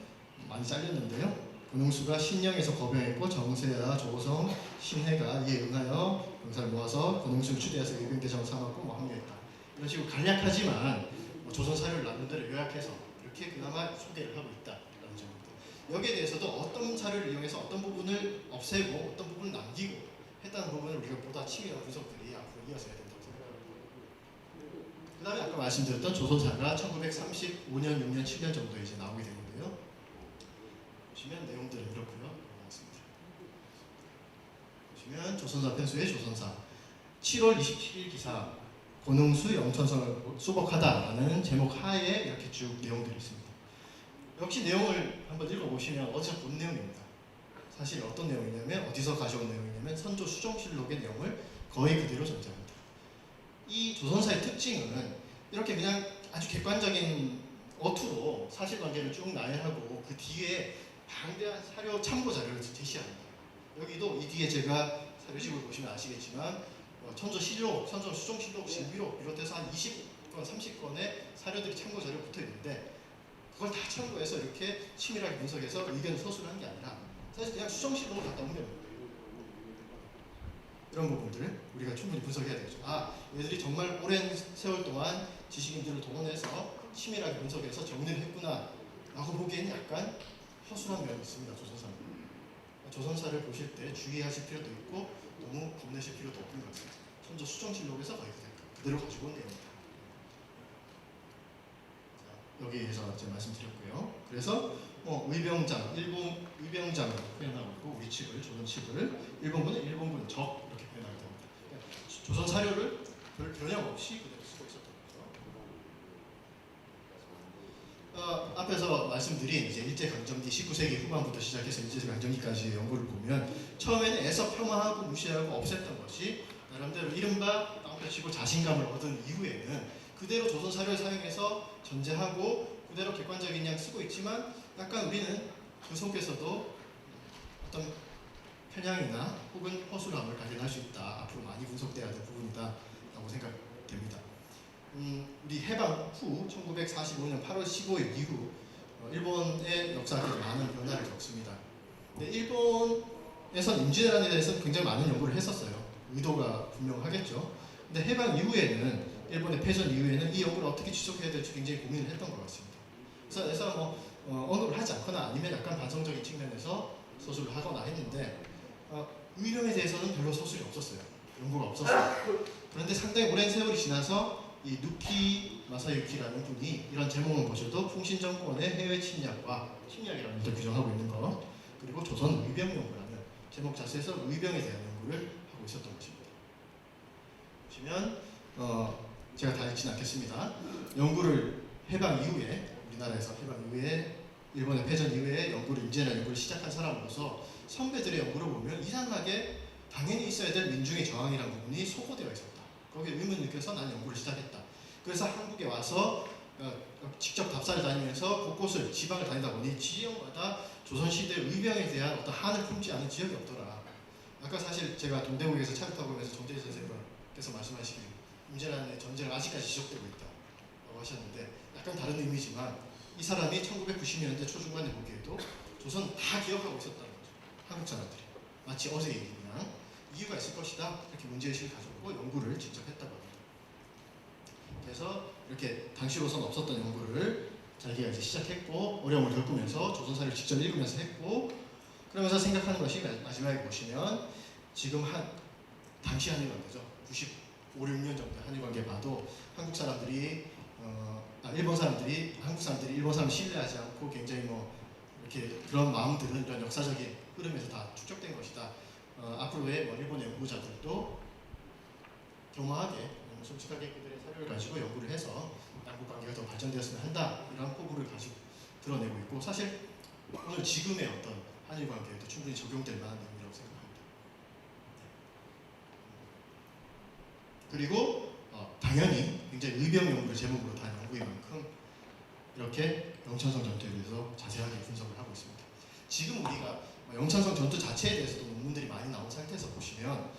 많이 잘렸는데요. 권웅수가 신령에서 거병했고 정세야, 조성, 신해가 이에 응하여 병사를 모아서 권웅수를 추대해서 의병대장을 삼았고 뭐 합류했다. 이런 식으로 간략하지만 조선 사료를 나름대로 요약해서 이렇게 그나마 소개를 하고 있다라는 점입니다. 여기에 대해서도 어떤 사료를 이용해서 어떤 부분을 없애고 어떤 부분을 남기고 했다는 부분을 우리가 보다 치밀한 분석들이 앞으로 이어서 해야 된다고 생각합니다. 그 다음에 아까 말씀드렸던 조선사가 1935년, 6년, 7년 정도에 이제 나오게 되는데요. 보시면 내용들은 이렇고요. 맞습니다. 보시면 조선사 편수의 조선사 7월 27일 기사 권웅수 영천성을 수복하다라는 제목 하에 이렇게 쭉 내용들이 있습니다. 역시 내용을 한번 읽어보시면 어디서 본 내용입니다. 사실 어떤 내용이냐면 어디서 가져온 내용이냐면 선조 수종실록의 내용을 거의 그대로 전제합니다. 이 조선사의 특징은 이렇게 그냥 아주 객관적인 어투로 사실관계를 쭉 나열하고 그 뒤에 방대한 사료 참고 자료를 제시합니다. 여기도 이 뒤에 제가 사료집을 보시면 아시겠지만 천조 실록, 선조 수종실록, 실비록 비롯해서 한 20건, 30건의 사료들이 참고 자료에 붙어 있는데 그걸 다 참고해서 이렇게 치밀하게 분석해서 의견을 서술하는 게 아니라 사실 그냥 수정실록을 갖다 옮겨요. 이런 부분들을 우리가 충분히 분석해야 되겠죠. 얘들이 정말 오랜 세월 동안 지식인들을 동원해서 치밀하게 분석해서 정리를 했구나 라고 보기에는 약간 허술한 면이 있습니다. 조선사는. 조선사를 보실 때 주의하실 필요도 있고 너무 겁내실 필요도 없는 것 같습니다. 선조 수정실록에서 거의 그대로 가지고 온 내용입니다. 여기에서 이제 말씀드렸고요. 그래서 의병장, 일본 의병장을 표현하고 있고 우리 측을, 조선 측을 일본군은 일본군 적 이렇게 표현하게 됩니다. 그러니까 조선 사료를 별 변형 없이 그대로 쓰고 있었던 거죠. 앞에서 말씀드린 이제 일제강점기 19세기 후반부터 시작해서 일제강점기까지의 연구를 보면 처음에는 애써 폄하하고 무시하고 없앴던 것이 나름대로 이른바 땅펴치고 자신감을 얻은 이후에는 그대로 조선 사료를 사용해서 전제하고 그대로 객관적인 양 쓰고 있지만 약간 우리는 그 속에서도 어떤 편향이나 혹은 허술함을 발견할 수 있다. 앞으로 많이 분석돼야 될 부분이다 라고 생각됩니다. 우리 해방 후 1945년 8월 15일 이후 일본의 역사가 많은 변화를 겪습니다. 근데 일본에서 임진왜란에 대해서는 굉장히 많은 연구를 했었어요. 의도가 분명하겠죠. 근데 해방 이후에는 일본의 패전 이후에는 이 연구를 어떻게 지속해야 될지 굉장히 고민을 했던 것 같습니다. 그래서 언급을 하지 않거나 아니면 약간 반성적인 측면에서 서술을 하거나 했는데 의병에 대해서는 별로 서술이 없었어요. 연구가 없었어요. 그런데 상당히 오랜 세월이 지나서 이 누키 마사유키라는 분이 이런 제목을 보셔도 풍신 정권의 해외 침략이라는 것을 규정하고 있는 것 그리고 조선 의병 연구라는 제목 자체에서 의병에 대한 연구를 하고 있었던 것입니다. 보시면 제가 다 읽지는 않겠습니다. 연구를 해방 이후에 우리나라에서 해방 이후에 일본의 패전 이후에 임진왜란 연구를 시작한 사람으로서 선배들의 연구를 보면 이상하게 당연히 있어야 될 민중의 저항이라는 부분이 소거되어 있었다. 거기에 의문을 느껴서 난 연구를 시작했다. 그래서 한국에 와서 직접 답사를 다니면서 곳곳을 지방을 다니다 보니 지역마다 조선시대 의병에 대한 어떤 한을 품지 않은 지역이 없더라. 아까 사실 제가 동대문에서 차를 타고 오면서 정재희 선생님께서 말씀하시길 임진왜란의 전쟁은 아직까지 지속되고 있다고 하셨는데 약간 다른 의미지만 이 사람이 1990년대 초중반에 보기에도 조선 다 기억하고 있었다는 거죠. 한국 사람들이 마치 어제 얘기냐 이유가 있을 것이다 이렇게 문제의식을 가졌고 연구를 직접 했다고 합니다. 그래서 이렇게 당시로선 없었던 연구를 자기가 이제 시작했고 어려움을 겪으면서 조선사를 직접 읽으면서 했고 그러면서 생각하는 것이 마지막에 보시면 지금 당시 한일관계죠. 95, 6년 정도 한일관계 봐도 한국 사람들이 일본 사람들이 한국 사람들이 일본 사람을 신뢰하지 않고 굉장히 뭐 이렇게 그런 마음들은 이런 역사적인 흐름에서 다 축적된 것이다. 앞으로의 뭐 일본의 연구자들도 교묘하게 솔직하게 그들의 사료를 가지고 연구를 해서 양국 관계가 더 발전되었으면 한다 이런 포부를 가지고 드러내고 있고 사실 오늘 지금의 어떤 한일 관계에도 충분히 적용될 만한 내용이라고 생각합니다. 그리고 당연히 굉장히 의병 연구를 제목으로 단 연구인 만큼 이렇게 영천성 전투에 대해서 자세하게 분석을 하고 있습니다. 지금 우리가 영천성 전투 자체에 대해서도 논문들이 많이 나온 상태에서 보시면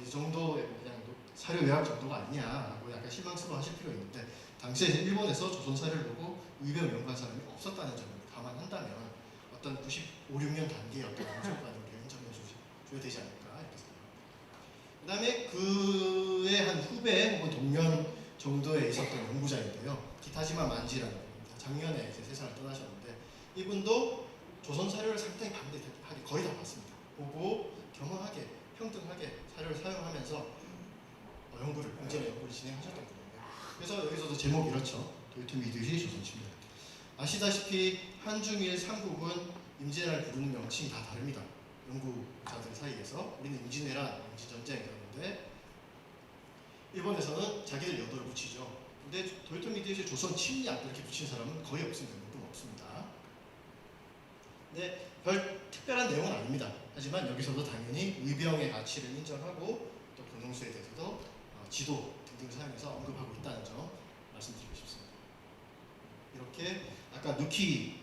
이 정도의 그냥 사료 요약 정도가 아니냐라고 약간 실망스러워하실 필요가 있는데 당시에 일본에서 조선사를 보고 의병을 연구한 사람이 없었다는 점을 감안한다면 어떤 95, 6년 단계의 어떤 영천관을 인정해 줘야 되지 않을까 이렇게 생각합니다. 그 다음에 그의 한 후배 혹은 동년 정도에 있었던 연구자인데요. 기타지마 만지라는 분입니다. 작년에 이제 세상을 떠나셨는데 이분도 조선 사료를 상당히 방대하게 거의 다 봤습니다. 보고 겸허하게 평등하게 사료를 사용하면서 공정의 연구를 진행하셨던 분인데 그래서 여기서도 제목이 이렇죠. 도요토미 히데요시 조선치입니다. 아시다시피 한중일 삼국은 임진왜란을 부르는 명칭이 다 다릅니다. 연구자들 사이에서 우리는 임진왜란, 임진전쟁이었는데 일본에서는 자기들 여도를 붙이죠. 근데 도요토미 히데요시 조선 침략 이렇게 붙인 사람은 거의 없습니다. 누구도 없습니다. 근데 별 특별한 내용은 아닙니다. 하지만 여기서도 당연히 의병의 가치를 인정하고 또 군용수에 대해서도 지도 등등 사용해서 언급하고 있다는 점 말씀드리고 싶습니다. 이렇게 아까 누키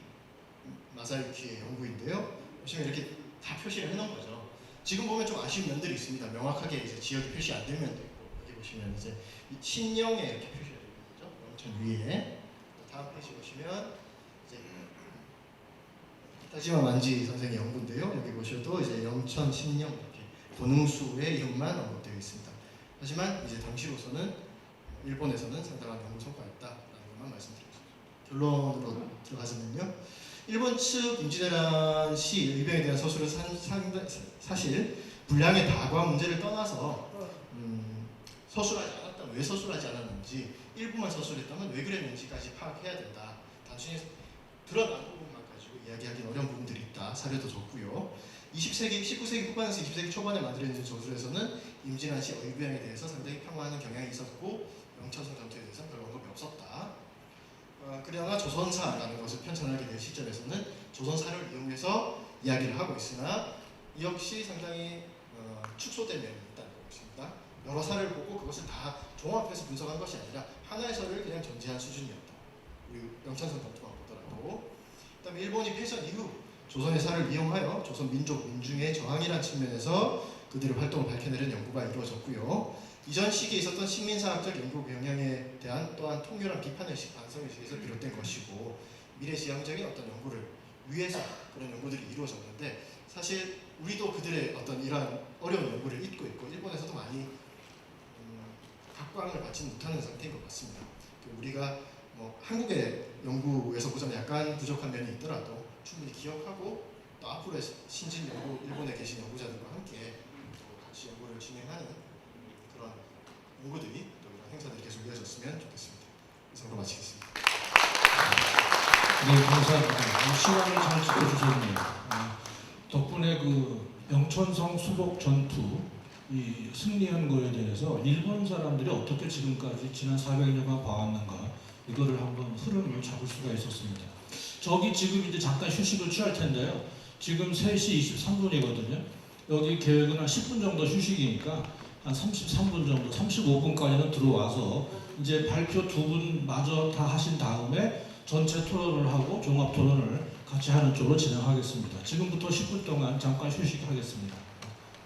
마사유키의 연구인데요. 보시면 이렇게 다 표시를 해놓은 거죠. 지금 보면 좀 아쉬운 면들이 있습니다. 명확하게 이제 지역이 표시 안 된 면도 있고 여기 보시면 이제 신령에 이렇게 표시가 되어 있는 거죠. 영천 위에. 다음 페이지 보시면 이제 타지마 만지 선생의 연구인데요. 여기 보셔도 이제 영천 신령 이렇게 본응수의 이름만 언급되어 있습니다. 하지만 이제 당시로서는 일본에서는 상당한 연구 성과였다라는 것만 말씀드리겠습니다. 결론으로 들어가자면요. 일본 측 임진왜란 시 의병에 대한 서술은 사실 분량의 다과 문제를 떠나서 서술하지 않았다면 왜 서술하지 않았는지 일부만 서술했다면 왜 그랬는지까지 파악해야 된다. 단순히 드러난 부분만 가지고 이야기하기 어려운 부분들이 있다. 사료도 적고요. 19세기 후반에서 20세기 초반에 만들어진 저술에서는 임진왜란 시 의병에 대해서 상당히 폄하하는 경향이 있었고 영천성 전투에 대해서는 별 언급이 없었다. 그러나 조선사라는 것을 편찬하게 될 시점에서는 조선사를 이용해서 이야기를 하고 있으나 이 역시 상당히 축소된 면이 있다는 것입니다. 여러 사를 보고 그것을 다 종합해서 분석한 것이 아니라 하나의 설을 그냥 전제한 수준이었다. 우리 영천성 전투만 보더라도. 그다음에 일본이 패전 이후 조선의 사를 이용하여 조선 민족 민중의 저항이라는 측면에서 그들의 활동을 밝혀내는 연구가 이루어졌고요. 이전 시기에 있었던 식민사학적 연구 경향에 대한 또한 통렬한 비판의식, 반성의식에서 비롯된 것이고 미래지향적인 어떤 연구를 위해서 그런 연구들이 이루어졌는데 사실 우리도 그들의 어떤 이러한 어려운 연구를 잊고 있고 일본에서도 많이 각광을 받지 못하는 상태인 것 같습니다. 우리가 뭐 한국의 연구에서 보자면 약간 부족한 면이 있더라도 충분히 기억하고 또 앞으로의 신진 연구, 일본에 계신 연구자들과 함께 또 같이 연구를 진행하는 그런 연구들이 또 이런 행사들이 계속 이어졌으면 좋겠습니다. 이상으로 마치겠습니다. 네, 감사합니다. 시간을 잘 지켜주셨네요. 덕분에 그 영천성 수복 전투 이 승리한 거에 대해서 일본 사람들이 어떻게 지금까지 지난 400년간 봐왔는가 이거를 한번 흐름을 잡을 수가 있었습니다. 저기 지금 이제 잠깐 휴식을 취할 텐데요. 지금 3시 23분이거든요. 여기 계획은 한 10분 정도 휴식이니까 한 33분 정도, 35분까지는 들어와서 이제 발표 2분 마저 다 하신 다음에 전체 토론을 하고 종합 토론을 같이 하는 쪽으로 진행하겠습니다. 지금부터 10분 동안 잠깐 휴식하겠습니다.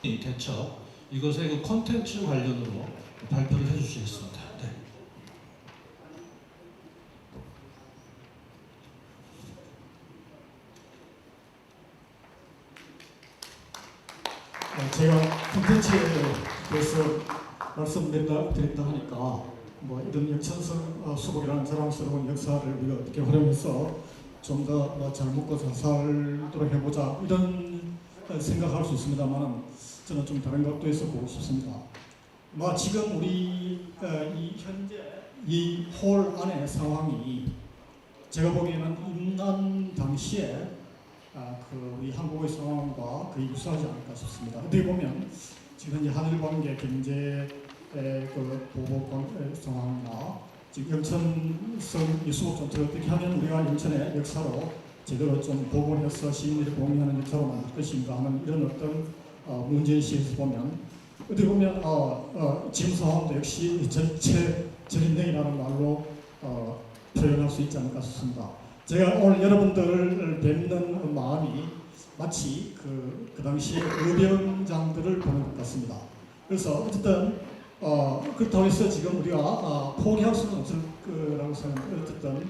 이 대처 이것의 그 콘텐츠 관련으로 발표를 해주시겠습니다. 네. 제가 콘텐츠에 대해서 말씀드린다 하니까 뭐 이런 역천성 수복이라는 자랑스러운 역사를 우리가 어떻게 활용해서 좀 더 잘 먹고 잘 살도록 해보자 이런 생각할 수 있습니다만 저는 좀 다른 각도에서 보고 싶습니다. 지금 우리 이 현재 이 홀 안의 상황이 제가 보기에는 임난 당시에 우리 한국의 상황과 거의 유사하지 않을까 싶습니다. 어떻게 보면 지금 현재 한일 관계 경제 보복 상황이나 지금 영천성 이수복 정책을 어떻게 하면 우리가 영천의 역사로 제대로 좀 복원해서 시민들이 공유하는 역사로 만들 것인가 하는 이런 어떤 문제의식에서 보면 어떻게 보면 지금 상황도 역시 절인행이라는 말로 표현할 수 있지 않을까 싶습니다. 제가 오늘 여러분들을 뵙는 마음이 마치 그 당시에 의병장들을 보는 것 같습니다. 그래서 어쨌든 그렇다고 해서 지금 우리가 포기할 수는 없을 거라고 생각합니다. 어쨌든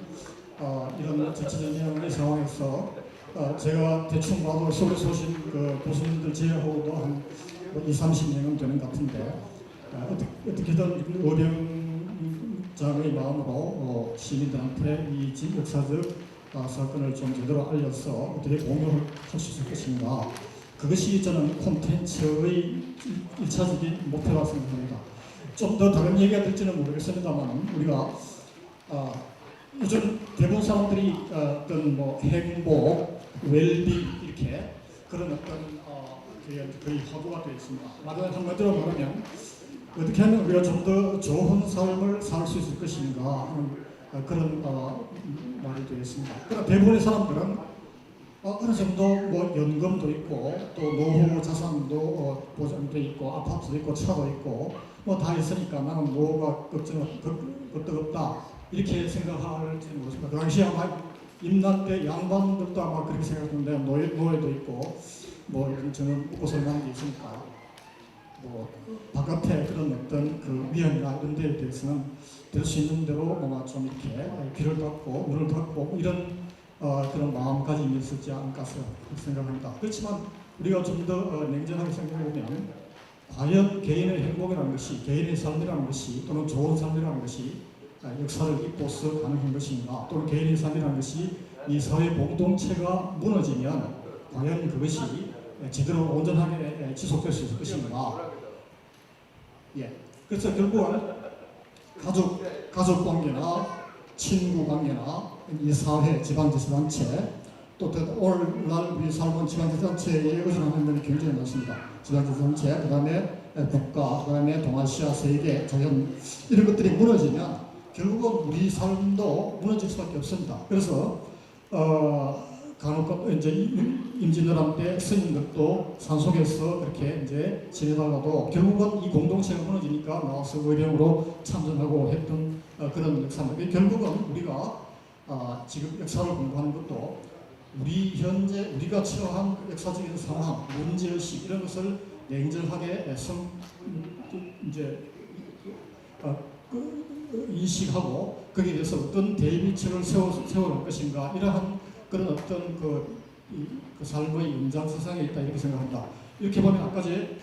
이런 정치전형의 상황에서 제가 대충 봐도 서울에서 오신 교수님들 제외하고도 한 20-30명은 되는 것 같은데 어떻게든 의병장의 마음으로 시민들한테 이 역사적 사건을 좀 제대로 알려서 어떻게 공유를 할 수 있을 것인가, 그것이 저는 콘텐츠의 1차적인 목표라고 생각합니다. 좀 더 다른 얘기가 될지는 모르겠습니다만 우리가 요즘 대부분 사람들이 어떤 행복, 웰빙 이렇게 그런 어떤 거의 화두가 되어 있습니다. 한마디로 말하면 어떻게 하면 우리가 좀 더 좋은 삶을 살 수 있을 것인가 하는 그런 말이 되어 있습니다. 그러나 대부분의 사람들은 어느 정도 연금도 있고 또 노후 자산도 보장돼 있고 아파트도 있고 차도 있고 다 있으니까 나는 노후가 걱정 없다 이렇게 생각할지 모르겠습니다. 그 당시에 아마 임난 때 양반들도 아마 그렇게 생각했는데 노예도 있고 이런 저는 먹고 살만한 게 있으니까 바깥에 그런 어떤 위험이나 이런 데에 대해서는 될 수 있는 대로 뭔가 좀 이렇게 귀를 닫고 눈을 닫고 이런 그런 마음가짐이 있었지 않을까 생각합니다. 그렇지만 우리가 좀 더 냉정하게 생각해보면 과연 개인의 행복이라는 것이, 개인의 삶이라는 것이 또는 좋은 삶이라는 것이 역사를 잇고서 가능한 것인가, 또는 개인의 삶이라는 것이 이 사회 공동체가 무너지면 과연 그것이 제대로 온전하게 지속될 수 있을 것인가. 그래서 결국은 가족 관계나 친구 관계나 이 사회, 지방자치단체, 또 오늘날 우리 삶은 지방자치단체에 의존하는 면이 굉장히 많습니다. 지방자치단체, 그 다음에 국가, 그 다음에 동아시아, 세계, 자연 이런 것들이 무너지면 결국은 우리 삶도 무너질 수밖에 없습니다. 그래서 간혹 이제 임진왜란 때 스님들도 산속에서 그렇게 이제 지내다가도 결국은 이 공동체가 무너지니까 나와서 의령으로 참전하고 했던 그런 역사입니다. 결국은 우리가 지금 역사를 공부하는 것도 현재 우리가 처한 역사적인 상황, 문제의식 이런 것을 냉정하게 인식하고 거기에 대해서 어떤 대비책을 세워갈 것인가 이러한 그런 어떤 그 삶의 연장선상에 있다 이렇게 생각합니다. 이렇게 보면 아까 제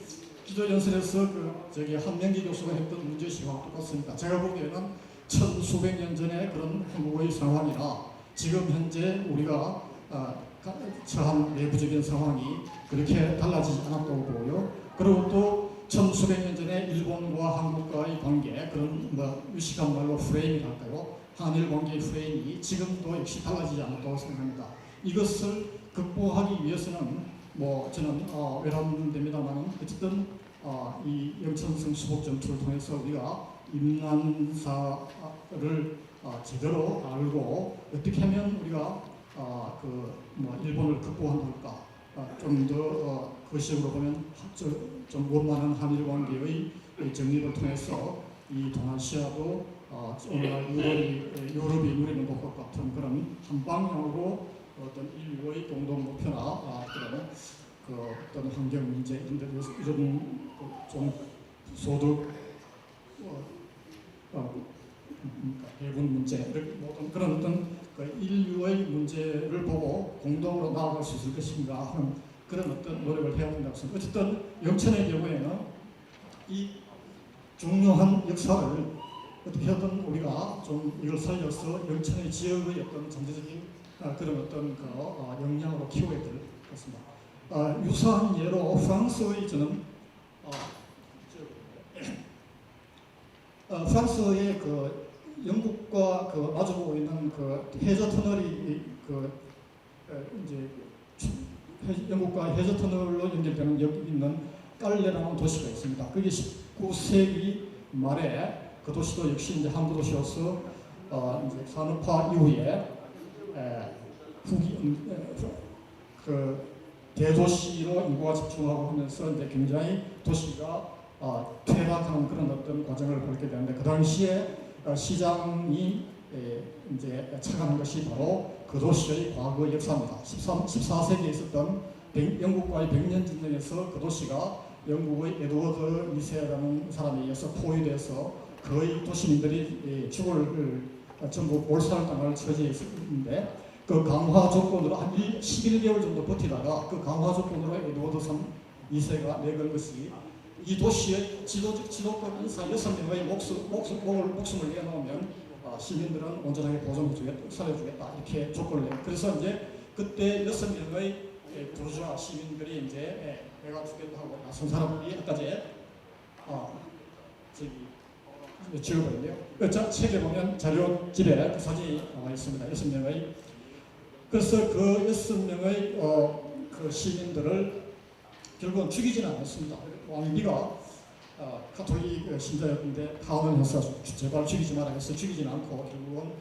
기조연설에서 한명기 교수가 했던 문제의식하고 똑같습니다. 제가 보기에는 천수백 년 전의 그런 한국의 상황이나 지금 현재 우리가 처한 내부적인 상황이 그렇게 달라지지 않았다고 보고요. 그리고 또 천수백 년 전에 일본과 한국과의 관계, 그런 유식한 말로 프레임이랄까요? 한일 관계의 프레임이 지금도 역시 달라지지 않았다고 생각합니다. 이것을 극복하기 위해서는 저는 외람됩니다만 어쨌든 이 영천성 수복 전투를 통해서 우리가 임난사를 제대로 알고 어떻게 하면 우리가 일본을 극복한다 할까, 좀 더 거시적으로 보면 좀 원만한 한일 관계의 정립을 통해서 이 동아시아도 오늘날 유럽이 누리는 것과 같은 그런 한 방향으로 어떤 인류의 공동 목표나 그런 어떤 환경 문제 이런 데 대해서 이런 좀 소득 배분 문제 그런 어떤 인류의 문제를 보고 공동으로 나아갈 수 있을 것인가 하는 그런 어떤 노력을 해야 된다고 생각합니다. 어쨌든 영천의 경우에는 이 중요한 역사를 어떻게든 우리가 좀 이걸 살려서 영천의 지역의 어떤 전체적인 그런 어떤 역량으로 키워야 될 것입니다. 유사한 예로 프랑스의 저는 프랑스의 그 영국과 그 마주보고 있는 그 해저 터널이 이제 영국과 해저 터널로 연결되는 여기 있는 깔레라는 도시가 있습니다. 그게 19세기 말에 그 도시도 역시 이제 항구 도시로서 이제 산업화 이후에 그 대도시로 인구가 집중하고 하면서 이제 굉장히 도시가 퇴락하는 그런 어떤 과정을 밟게 되는데 그 당시에 시장이 이제 착안한 것이 바로 그 도시의 과거 역사입니다. 14세기에 있었던 영국과의 백년 전쟁에서 그 도시가 영국의 에드워드 2세라는 사람에 의해서 포위돼서 거의 도시민들이 죽을 전부 몰살을 당할 처지에 있었는데 그 강화 조건으로 한 11개월 정도 버티다가 그 강화 조건으로 에드워드 2세가 내건 것이 이 도시의 지도권 인사 6명의 목숨을 내놓으면 시민들은 온전하게 보존해주겠다, 살려주겠다 이렇게 조건을 내요. 그래서 이제 그때 6명의 부르주아 시민들이 이제 내가 죽겠다 하고 나선 사람들이 아까지 지어버렸네요. 책에 보면 자료집에 그 사진이 나와 있습니다. 6명의 그래서 그 6명의 그 시민들을 결국은 죽이지는 않았습니다. 왕비가 가톨릭 신자였는데 하원을 해서 제발 죽이지 마라 해서 죽이지는 않고 결국은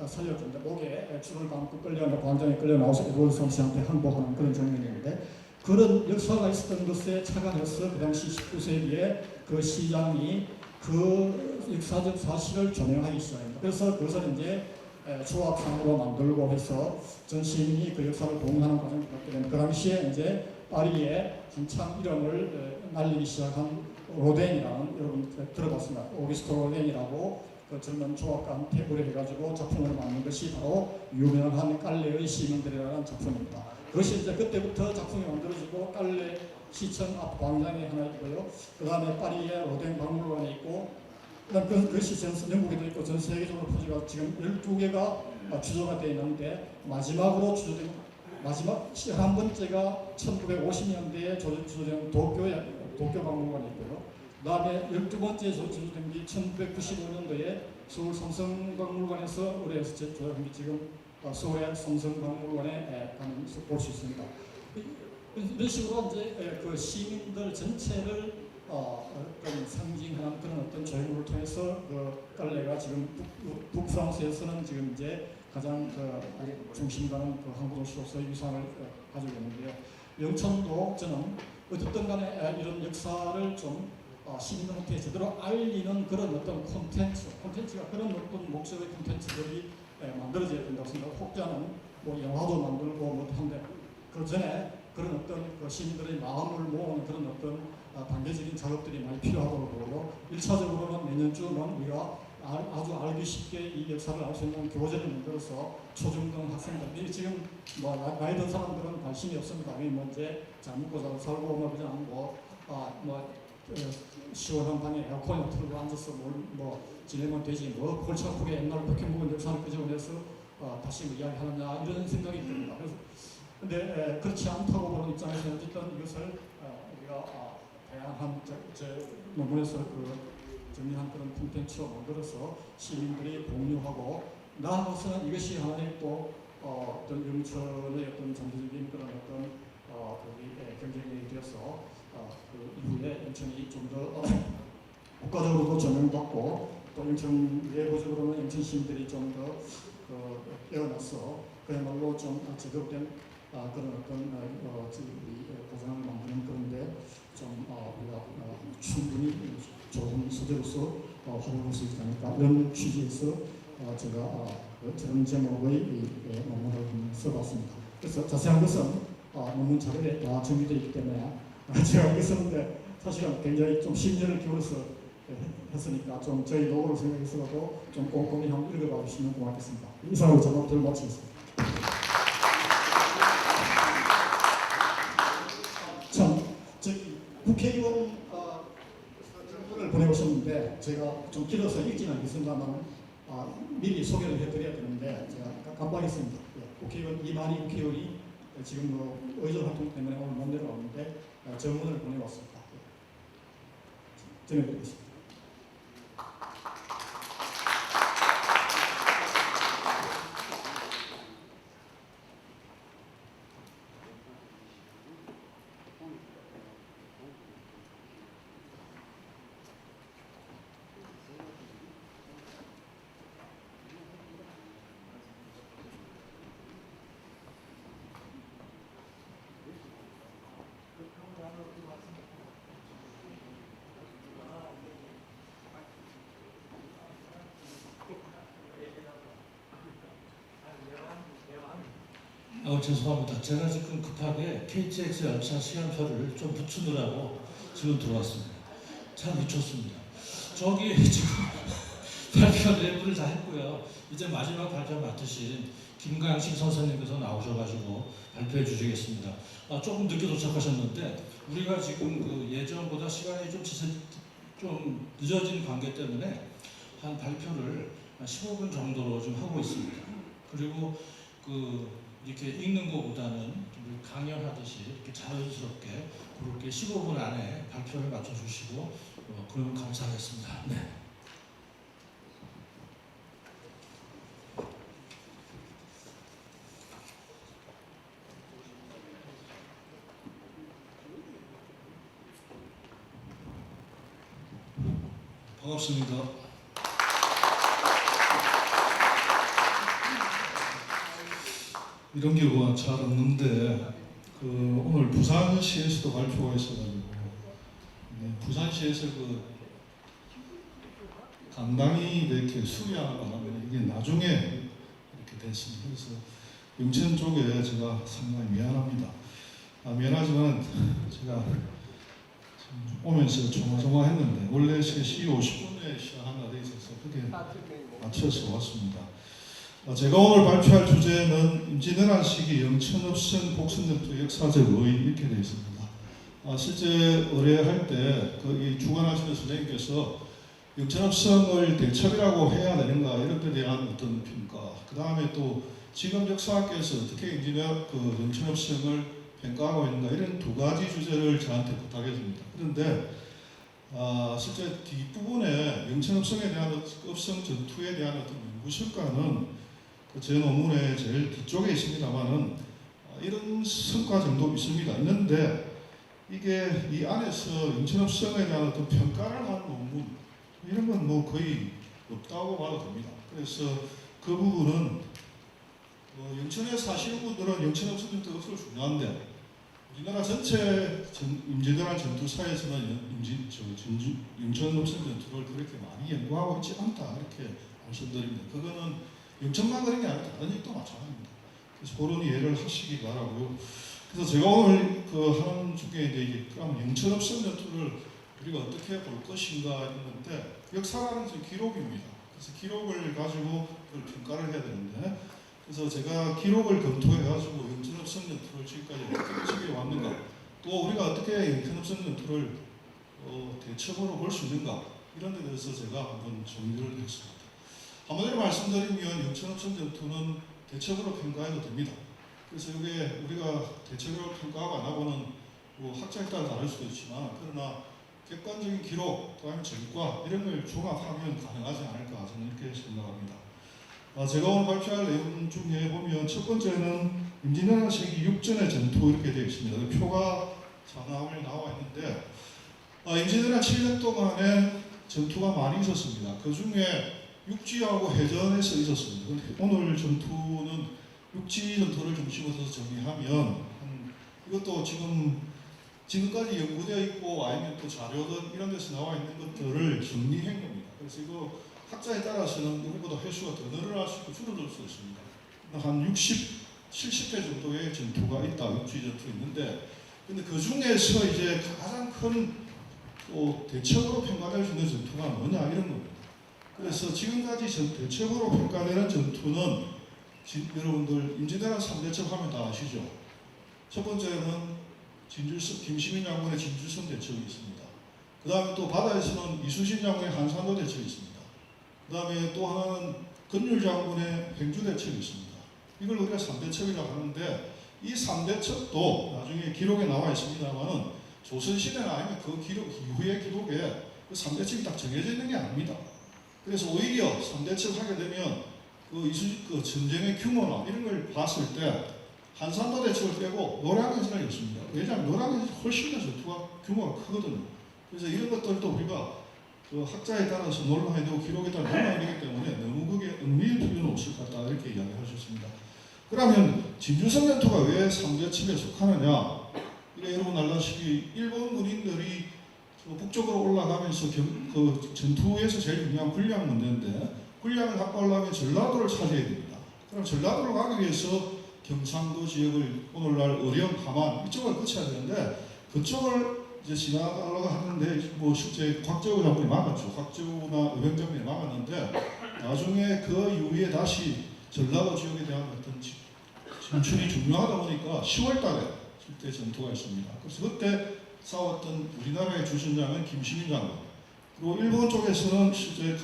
살려준다. 목에 줄을 감고 광장에 끌려 나와서 에드워드 3세한테 항복하는 그런 장면인데 그런 역사가 있었던 것에 착안해서 그 당시 19세기에 그 시장이 그 역사적 사실을 조명하기 시작합니다. 그래서 그것을 이제 조합상으로 만들고 해서 전 시민이 그 역사를 공유하는 과정을 갖게 되는 그 당시에 이제 파리에 한참 이름을 날리기 시작한 로댕이라는 여러분 들어봤습니다. 오기스토 로댕이라고 그 젊은 조합가한테 의뢰해가지고 작품을 만든 것이 바로 유명한 깔레의 시민들이라는 작품입니다. 그것이 이제 그때부터 작품이 만들어지고 깔레 시청 앞 광장에 하나 있고요. 그 다음에 파리에 로댕 박물관에 있고 그다음 그것이 영국에도 있고 전 세계적으로 포지가 지금 12개가 주조가 되어 있는데 마지막으로 주조된 마지막 11번째가 1950년대에 주조된 도쿄 박물관이 있고요. 그 다음에 12번째 주조된 게 1995년도에 서울 삼성박물관에서 의뢰해서 제조된 게 지금 서울의 삼성박물관에 가면 볼 수 있습니다. 이런 식으로 이제 그 시민들 전체를 어떤 상징하는 그런 어떤 조형물을 통해서 그 깔레가 지금 북프랑스에서는 지금 이제 가장 중심 가는 그 항구 도시로서의 위상을 가지고 있는데요. 영천도 저는 어쨌든 간에 이런 역사를 좀 시민들한테 제대로 알리는 그런 어떤 콘텐츠가 그런 어떤 목적의 콘텐츠들이 만들어져야 된다고 생각하고 혹자는 뭐 영화도 만들고 뭐 한데 그 전에 그런 어떤 그 시민들의 마음을 모으는 그런 어떤 단계적인 작업들이 많이 필요하다고 보고요. 1차적으로는 내년쯤은 우리가 아주 알기 쉽게 이 역사를 알 수 있는 교재를 만들어서 초중등 학생들이 지금 뭐 나이 든 사람들은 관심이 없습니다. 뭐 이제 잘 먹고 잘 살고 뭐 그냥 시원한 방에 에어컨을 틀고 앉아서 뭐 지내면 되지 뭐 골치 아프게 옛날 백현묵은 역사를 끄집어내서 다시 뭐 이야기하느냐 이런 생각이 듭니다. 그래서 근데 그렇지 않다고 보는 입장에서 어쨌든 이것을 우리가 다양한 논문에서 정리한 그런 콘텐츠로 만들어서 시민들이 공유하고 나아가서는 이것이 하나의 또 어떤 영천의 어떤 장기적인 그런 어떤 경쟁력이 되어서 그 이후에 영천이 좀 더 국가적으로도 조명받고 또 영천 내부적으로는 영천 시민들이 좀 더 깨어나서 그야말로 좀 제대로된 그런 어떤 보장을 만드는 그런데 좀 우리가 충분히 좋은 소재로서 활용할 수 있지 않을까 이런 취지에서 제가 저런 제목의 논문을 써봤습니다. 그래서 자세한 것은 논문 자료에 다 정리되어 있기 때문에 제가 여기 썼는데 사실은 굉장히 좀 심려를 기울여서 했으니까 좀 저희 노고를 생각해서라도 좀 꼼꼼히 한번 읽어봐 주시면 고맙겠습니다. 이상으로 작업들을 마치겠습니다. 참, 국회 때문에 제가 좀 길어서 읽지는 않겠습니다만 미리 소개를 해드려야 되는데 제가 깜빡했습니다. 국회의원 이만희 국회의원이 지금 의전 활동 때문에 오늘 못 내려왔는데 전문을 보내왔습니다. 전해드리겠습니다. 죄송합니다. 제가 지금 급하게 KTX 열차 시간표를 좀 붙이느라고 지금 들어왔습니다. 참 미쳤습니다. 저기 지금 발표 내부를 다 했고요. 이제 마지막 발표 맡으신 김강식 선생님께서 나오셔가지고 발표해 주시겠습니다. 조금 늦게 도착하셨는데 우리가 지금 그 예전보다 시간이 좀 늦어진 관계 때문에 한 발표를 한 15분 정도로 좀 하고 있습니다. 그리고 이렇게 읽는 것보다는 좀 강연하듯이 이렇게 자연스럽게 그렇게 15분 안에 발표를 맞춰주시고 그러면 감사하겠습니다. 네. 반갑습니다. 이런 경우가 잘 없는데 오늘 부산시에서도 발표가 있어가지고 부산시에서 강당이 이렇게 수리하는 바람에 이게 나중에 이렇게 됐습니다. 그래서 영천 쪽에 제가 상당히 미안합니다. 미안하지만 제가 오면서 조마조마했는데 원래 3시 50분에 시작하나 돼 있어서 그게 맞춰서 왔습니다. 제가 오늘 발표할 주제는 임진왜란 시기 영천읍성 복선전투 역사적 의의 이렇게 되어 있습니다. 실제 의뢰할 때 이 주관하시는 선생님께서 영천읍성을 대첩이라고 해야 되는가 이런 데 대한 어떤 평가, 그 다음에 또 지금 역사학계에서 어떻게 영천읍성을 평가하고 있는가 이런 두 가지 주제를 저한테 부탁했습니다. 그런데 실제 뒷부분에 영천읍성에 대한 읍성 전투에 대한 어떤 연구 성과는 제 논문의 제일 뒤쪽에 있습니다만은 이런 성과 정도 있는데 이게 이 안에서 영천읍성에 대한 어떤 평가를 한 논문 이런 건 거의 없다고 봐도 됩니다. 그래서 그 부분은 영천에 사시는 분들은 영천읍성 전투가 없을 중요한데 우리나라 전체 임진왜란 전투사에서는 영천읍성 전투를 그렇게 많이 연구하고 있지 않다 이렇게 말씀드립니다. 그거는 영천만 그런 게 아니라 다른 일도 마찬가지입니다. 그래서 그런 이해를 하시기 바라고요. 그래서 제가 오늘 하는 중에 이제 그럼 영천읍성 전투를 우리가 어떻게 볼 것인가 했는데 역사라는 기록입니다. 그래서 기록을 가지고 그걸 평가를 해야 되는데 그래서 제가 기록을 검토해가지고 영천읍성 전투를 지금까지 어떻게 왔는가 또 우리가 어떻게 영천읍성 전투를 대처로 볼 수 있는가 이런 데 대해서 제가 한번 정리를 했습니다. 한마디로 말씀드리면 영천읍성 전투는 대책으로 평가해도 됩니다. 그래서 이게 우리가 대책으로 평가하고 안 하고는 학자에 따라 다를 수도 있지만 그러나 객관적인 기록, 그다음에 전과 이런 걸 종합하면 가능하지 않을까 저는 이렇게 생각합니다. 제가 오늘 발표할 내용 중에 보면 첫 번째는 임진왜란 시기 육전의 전투 이렇게 되어 있습니다. 표가 자막을 나와 있는데 임진왜란 7년 동안에 전투가 많이 있었습니다. 그 중에 육지하고 해전에서 있었습니다. 오늘 전투는 육지 전투를 중심으로 정리하면 이것도 지금까지 연구되어 있고 아니면 또 자료든 이런 데서 나와 있는 것들을 정리한 겁니다. 그래서 이거 학자에 따라서는 이것보다 횟수가 더 늘어날 수 있고 줄어들 수 있습니다. 한 60, 70회 정도의 전투가 있다. 육지 전투 있는데 근데 그 중에서 이제 가장 큰 또 대책으로 평가될 수 있는 전투가 뭐냐 이런 겁니다. 그래서 지금까지 대책으로 평가되는 전투는 여러분들 임진왜란 3대첩 하면 다 아시죠? 첫 번째는 김시민 장군의 진주성 대첩이 있습니다. 그 다음에 또 바다에서는 이순신 장군의 한산도 대첩이 있습니다. 그 다음에 또 하나는 건율 장군의 횡주 대첩이 있습니다. 이걸 우리가 3대첩이라고 하는데 이 3대첩도 나중에 기록에 나와 있습니다만은 조선시대나 아니면 그 기록 이후의 기록에 그 3대첩이 딱 정해져 있는 게 아닙니다. 그래서 오히려 3대첩 하게 되면 그 전쟁의 규모나 이런 걸 봤을 때 한산도 대첩을 빼고 노량진을 였습니다. 왜냐하면 노량진이 훨씬 더 전투가 규모가 크거든요. 그래서 이런 것들도 우리가 그 학자에 따라서 논란이 되고 기록에 따라 논란이 되기 때문에 너무 그게 얽매일 필요는 없을 것 같다 이렇게 이야기하셨습니다. 그러면 진주성 전투가 왜 3대첩에 속하느냐? 이래 여러분 알다시피 일본 군인들이 북쪽으로 올라가면서 그 전투에서 제일 중요한 군량 문제인데 군량을 확보하려면 전라도를 차지해야 됩니다. 그럼 전라도를 가기 위해서 경상도 지역을 오늘날 의령, 함안 이쪽을 거쳐야 되는데 그쪽을 이제 지나가려고 하는데 뭐 실제 곽재우 장군이 막았죠. 곽재우나 의병장군이 막았는데 나중에 그 이후에 다시 전라도 지역에 대한 어떤 진출이 중요하다 보니까 10월달에 실제 전투가 있습니다. 그래서 그때 싸웠던 우리나라의 주전장은 김시민 장군. 그리고 일본 쪽에서는 실제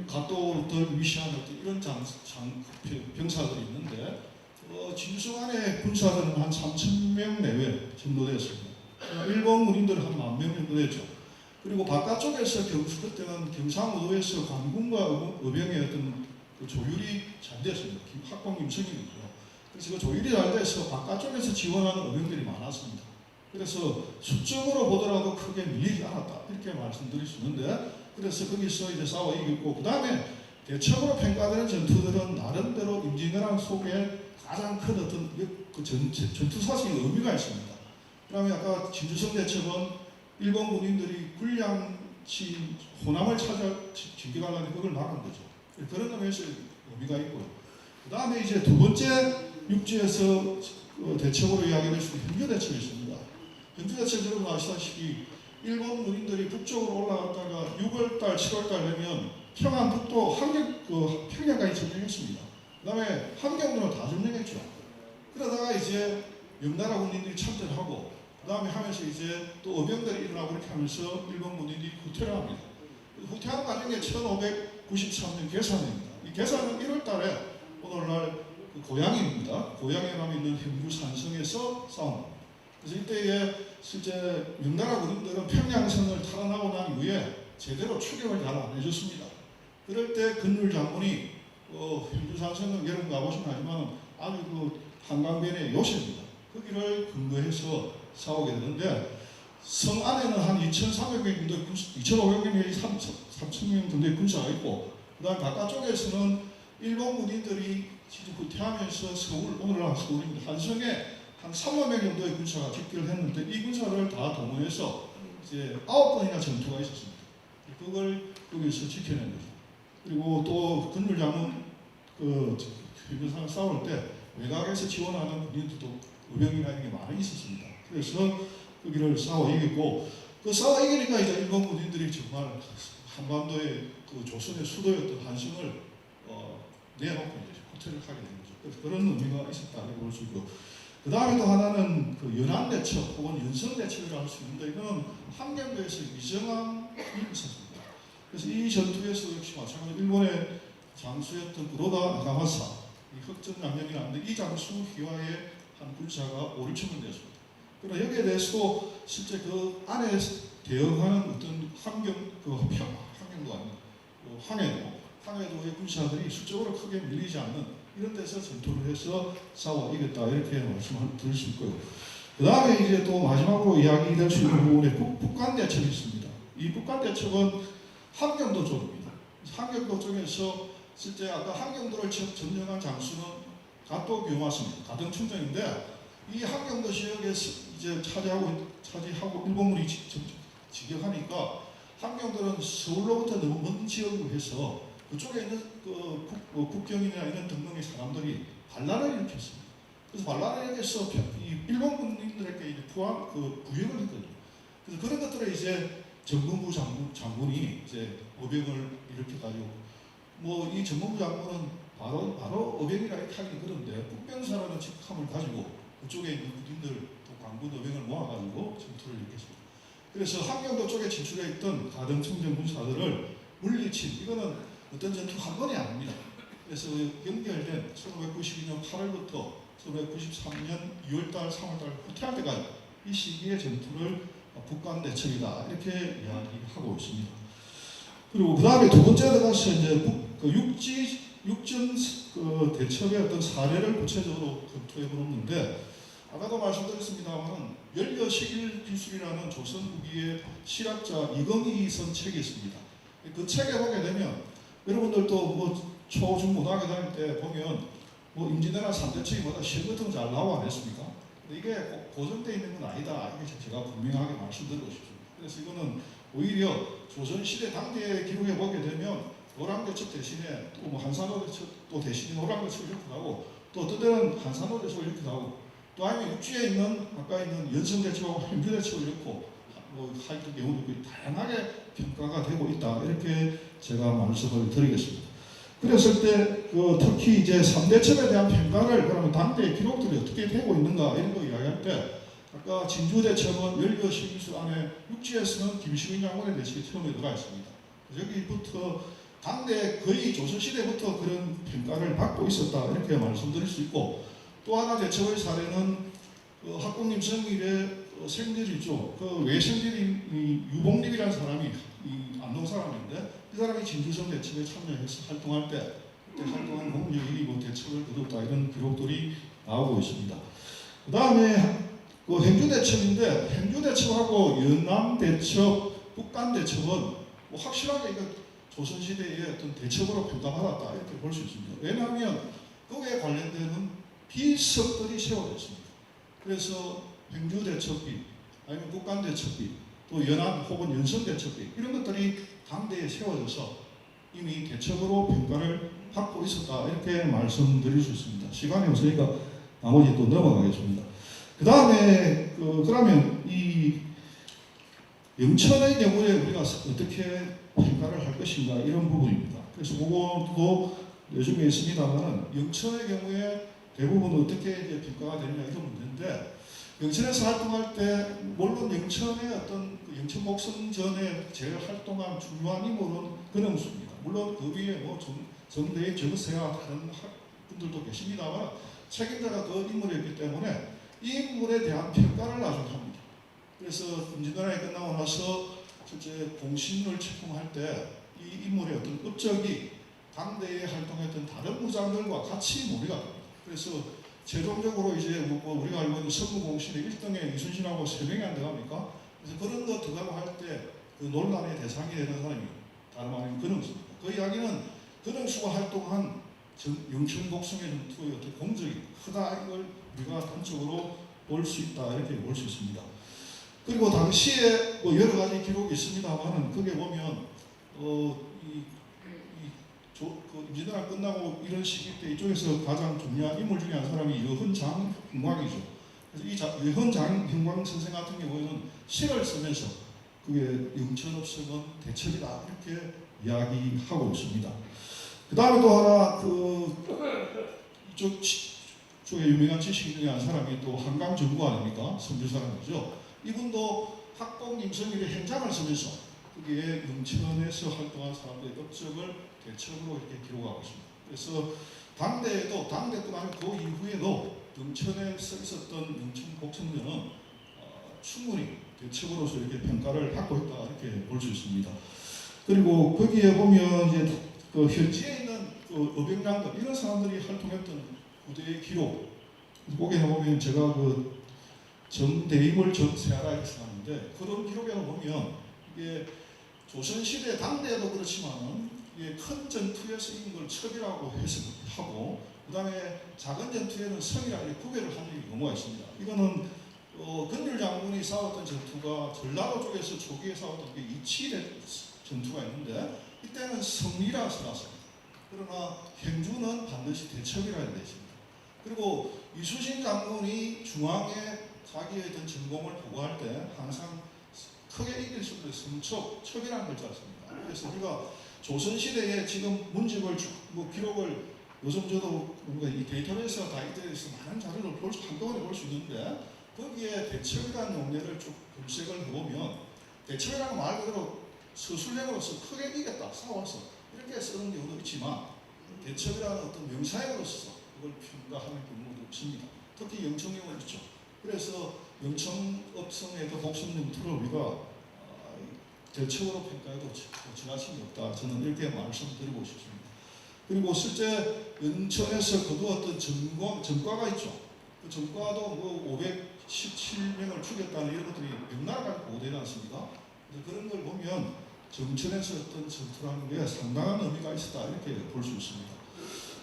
가토를 위시한 어떤 이런 병사들이 있는데 진주성 안에 군사들은 한 3,000명 내외 정도 되었습니다. 일본 군인들은 한 10,000명 정도 됐죠. 그리고 바깥쪽에서 그때는 경상우도에서 관군과 의병의 어떤 그 조율이 잘 됐습니다. 학봉 김성익이죠. 그래서 그 조율이 잘 돼서 바깥쪽에서 지원하는 의병들이 많았습니다. 그래서 수적으로 보더라도 크게 밀리지 않았다 이렇게 말씀드릴 수 있는데 그래서 거기서 이제 싸워 이겼고 그 다음에 대첩으로 평가되는 전투들은 나름대로 임진왜란 속에 가장 큰 어떤 그 전투사적인 의미가 있습니다. 그다음에 아까 진주성 대첩은 일본 군인들이 군량치 호남을 찾아 진격하려는 그걸 막은 거죠. 그런 의미에서 의미가 있고요. 그 다음에 이제 두 번째 육지에서 대첩으로 이야기될 수 있는 현주 대첩이 있습니다. 현주 대첩 여러분 아시다시피 일본 군인들이 북쪽으로 올라갔다가 6월달, 7월달 되면 평안북도 평양까지 점령했습니다. 그 다음에 함경도는 다 점령했죠. 그러다가 이제 명나라 군인들이 참전하고 그 다음에 하면서 이제 또 어병들이 일어나고 이렇게 하면서 일본 군인들이 후퇴를 합니다. 후퇴하는 과정에 1593년 개산입니다. 이 개산은 1월달에 오늘날 그 고양이입니다. 고양이에 남아 있는 현주 산성에서 싸웁니다. 그래서 이때에 실제 명나라 군인들은 평양성을 탈환하고 난 이후에 제대로 추격을 잘 안 해줬습니다. 그럴 때 건율 장군이 현주 산성은 여러분 가보시면 알지만 아주 그 한강변의 요새입니다. 거기를 근거해서 싸우게 되는데 성 안에는 한 2,300명 정도의 2,500명, 3,000명 정도의 군사가 있고 그 다음 바깥쪽에서는 일본 군인들이 지금 후퇴하면서 서울, 오늘날 서울입니다. 한성에 한 3만 명 정도의 군사가 집결을 했는데 이 군사를 다 동원해서 이제 9번이나 전투가 있었습니다. 그걸 거기서 지켜낸 거죠. 그리고 또 건율 장군 현주상 싸울 때 외곽에서 지원하는 군인들도 의병이나 이런 게 많이 있었습니다. 그래서 거기를 싸워 이겼고 그 싸워 이기니까 이제 일본 군인들이 정말 한반도의 그 조선의 수도였던 한성을 내놓고 이제 호텔을 하게 된 거죠. 그래서 그런 의미가 있었다고 볼 수 있고 그 다음에 또 하나는 그 연안대첩 혹은 연성대첩이라고 할 수 있는데 이거는 함경도에서 이정함이 있었습니다. 그래서 이 전투에서 역시 마찬가지로 일본의 장수였던 구로다 나가마사 이 흑전장령이 나왔는데 이 장수 휘하의 한 군사가 5,6천 명 되었습니다. 그러나 여기에 대해서도 실제 그 안에 대응하는 어떤 함경도 아닙니다. 항해도의 군사들이 수적으로 크게 밀리지 않는 이런 데서 전투를 해서 싸워 이겼다 이렇게 말씀을 드릴 수 있고요. 그 다음에 이제 또 마지막으로 이야기될 수 있는 부분에 북간대첩이 있습니다. 이 북간대첩은 함경도 쪽입니다. 함경도 쪽에서 실제 아까 함경도를 점령한 장수는 가토 교마스입니다. 가등충정인데 이 함경도 지역에서 이제 차지하고 일본군이 직격하니까 함경도는 서울로부터 너무 먼 지역으로 해서 그쪽에 있는 국경이나 이런 등등의 사람들이 반란을 일으켰습니다. 그래서 반란을 일으켜서 일본 군인들에게 부역을 했거든요. 그래서 그런 것들을 이제 정봉부 장군이 이제 어병을 일으켜가지고 이 정봉부 장군은 바로 어병이라 이렇게 하기 그런데 북병사라는 직함을 가지고 그쪽에 있는 군인들 또 광군 어병을 모아가지고 전투를 일으켰습니다. 그래서 함경도 쪽에 진출해 있던 가등청정 군사들을 물리친 이거는 어떤 전투 한 번이 아닙니다. 그래서 연결된 1592년 8월부터 1593년 2월달, 3월달 후퇴할 때까지 이 시기의 전투를 북한 대첩이다 이렇게 이야기하고 있습니다. 그리고 그 다음에 두 번째 들어가서 이제 육전 대첩의 어떤 사례를 구체적으로 검토해 보는데 아까도 말씀드렸습니다만 열여식일 기술이라는 조선 후기의 실학자 이건희 선 책이 있습니다. 그 책에 보게 되면 여러분들도 뭐 초중고등학교 다닐 때 보면 뭐 임진왜란 3대책이 뭐다 시험 같은 거 잘 나와 안 했습니까? 근데 이게 꼭 고정되어 있는 건 아니다. 이게 제가 분명하게 말씀드리고 싶습니다. 그래서 이거는 오히려 조선시대 당대에 기록해 보게 되면 노랑대첩 대신에 또 뭐 한산호대첩 또 대신에 노랑대첩을 이렇게 하고 또 어떤 때는 한산호대첩을 이렇게 하고 또 아니면 육지에 있는 가까이 있는 연성대첩하고 행주대첩을 이렇고 뭐 하여튼 경우도 다양하게 평가가 되고 있다. 이렇게 제가 말씀을 드리겠습니다. 그랬을 때 특히 이제 3대첩에 대한 평가를 그러면 당대의 기록들이 어떻게 되고 있는가 이런 거 이야기할 때 아까 진주대첩은 열여식기술 안에 육지에서는 김시근 장군의 대첩이 처음에 들어가 있습니다. 여기부터 당대 거의 조선시대부터 그런 평가를 받고 있었다 이렇게 말씀드릴 수 있고 또 하나 대첩의 사례는 학국님 성일의 생들이죠. 그 외생들이 유봉립이라는 사람이 이 안동 사람인데 이 사람이 진주성 대첩에 참여해서 활동할 때 그때 활동한 공력이 뭐 대첩을 거뒀다 이런 기록들이 나오고 있습니다. 그 다음에 그 행주대첩인데 행주대첩하고 연남대첩, 북간대첩은 뭐 확실하게 이거 조선시대의 어떤 대첩으로 평가받았다 이렇게 볼 수 있습니다. 왜냐하면 거기에 관련되는 비석들이 세워졌습니다. 그래서 행주대첩비 아니면 북간대첩비 또 연안 혹은 연성대첩비 이런 것들이 당대에 세워져서 이미 대첩으로 평가를 받고 있었다 이렇게 말씀드릴 수 있습니다. 시간이 없으니까 나머지 또 넘어가겠습니다. 그 다음에 그러면 이 영천의 경우에 우리가 어떻게 평가를 할 것인가 이런 부분입니다. 그래서 그것도 요즘에 있습니다만 영천의 경우에 대부분 어떻게 이제 평가가 되느냐 이런 문제인데 영천에서 활동할 때 물론 영천의 어떤 영천 목성전에 제일 활동한 중요한 인물은 근영수입니다. 물론 그 위에 뭐 정대의 정세와 다른 분들도 계십니다만 책임자가 그 인물이었기 때문에 이 인물에 대한 평가를 나중에 합니다. 그래서 임진왜란이 끝나고 나서 실제 공신을 책봉할 때 이 인물의 어떤 업적이 당대에 활동했던 다른 무장들과 같이 몰이가 됩니다. 그래서 최종적으로 이제 뭐 우리가 알고 있는 선무공신의 1등에 이순신하고 3명이 안 들어갑니까? 그래서 그런 거 들어가고 할 때 그 논란의 대상이 되는 사람이 다름 아닌 근영수입니다. 그 이야기는 근영수가 활동한 영천 복숭의 전투의 어떤 공적이 크다 이걸 우리가 단적으로 볼 수 있다 이렇게 볼 수 있습니다. 그리고 당시에 뭐 여러 가지 기록이 있습니다만은 거기에 보면 임진왜란 끝나고 이런 시기 때 이쪽에서 가장 중요한 인물 중에 한 사람이 여헌장형광이죠. 그래서 이 여헌장형광 선생 같은 경우에는 시를 쓰면서 그게 영천업석은 대첩이다 이렇게 이야기하고 있습니다. 그 다음에 또 하나 이쪽에 유명한 지식 중에 한 사람이 또 한강정구 아닙니까? 선조 사람이죠. 이분도 학봉 임성일의 행장을 쓰면서 그게 영천에서 활동한 사람들의 업적을 대첩으로 이렇게 기록하고 있습니다. 그래서 당대뿐 아니고 그 이후에도 영천에서 있었던 영천 복성전은 충분히 대첩으로서 이렇게 평가를 받고 있다 이렇게 볼 수 있습니다. 그리고 거기에 보면 이제 그 현지에 있는 그 어병장들 이런 사람들이 활동했던 부대의 기록 거기에 보면 제가 그 정대임을 정세하라 이렇게 썼는데 그런 기록에 보면 이게 조선시대 당대에도 그렇지만은 이게 큰 전투에 쓰인 걸 첩이라고 해석하고 그 다음에 작은 전투에는 성이라 이렇게 구별을 한 적이 너무가 있습니다. 이거는 건율 장군이 싸웠던 전투가 전라도 쪽에서 초기에 싸웠던 게 이치의 전투가 있는데 이때는 성이라 써놨습니다. 그러나 행주는 반드시 대첩이라 되어 있습니다. 그리고 이수신 장군이 중앙에 자기의 어떤 전공을 보고할 때 항상 크게 이길 수 있는 성첩이라는 글자를 씁니다. 그래서 우리가 조선시대에 지금 문집을 기록을 요즘 저도 뭔가 이 데이터베이스와 다이어트에서 많은 자료를 한꺼번에 볼 수 있는데 거기에 대책이라는 용례를 쭉 검색을 해보면 대책이라는 말 그대로 서술형으로서 크게 이겼다, 싸웠어 이렇게 쓰는 경우도 있지만 대책이라는 어떤 명사형으로서 그걸 평가하는 경우도 있습니다. 특히 영청형은 있죠. 그래서 영청업성에도 복선 영토를 우리가 대책으로 평가해도 지나침이 없다. 저는 이렇게 말씀드리고 싶습니다. 그리고 실제 영천에서 거두었던 전과가 있죠. 그 전과도 뭐 517명을 죽였다는 이런 것들이 명나라까지 보도되지 않습니까? 그런 걸 보면 정천에서 어떤 전투라는 게 상당한 의미가 있었다 이렇게 볼 수 있습니다.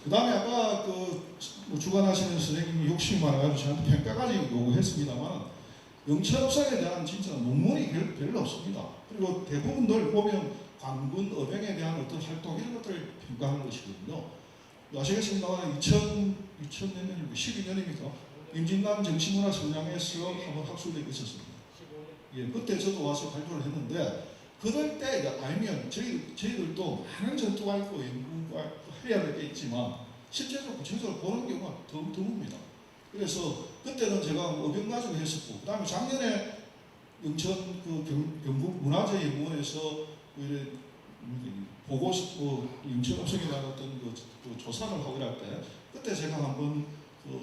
그 다음에 아까 그 주관하시는 선생님이 욕심이 많아가지고 저한테 평가까지 요구했습니다만 영천업상에 대한 진짜 논문이 별로 없습니다. 그리고 대부분들 보면 관군, 어병에 대한 어떤 활동 이런 것들을 평가하는 것이거든요. 아시겠습니다만 2000년입니까? 12년입니까? 임진남 정치문화 성장에서 한번 학술대회 있었습니다. 예, 그때 저도 와서 발표를 했는데 그럴 때 알면 저희들도 많은 전투가 있고 연구가 해야 될 게 있지만 실제로 구체적으로 보는 경우가 더 드뭅니다. 그래서 그때는 제가 어병 가지고 했었고 그 다음에 작년에 영천 그 경북 문화재연구원에서 보고 영천 업성에 대한 어떤 그 조사를 하고 이럴 때 그때 제가 한번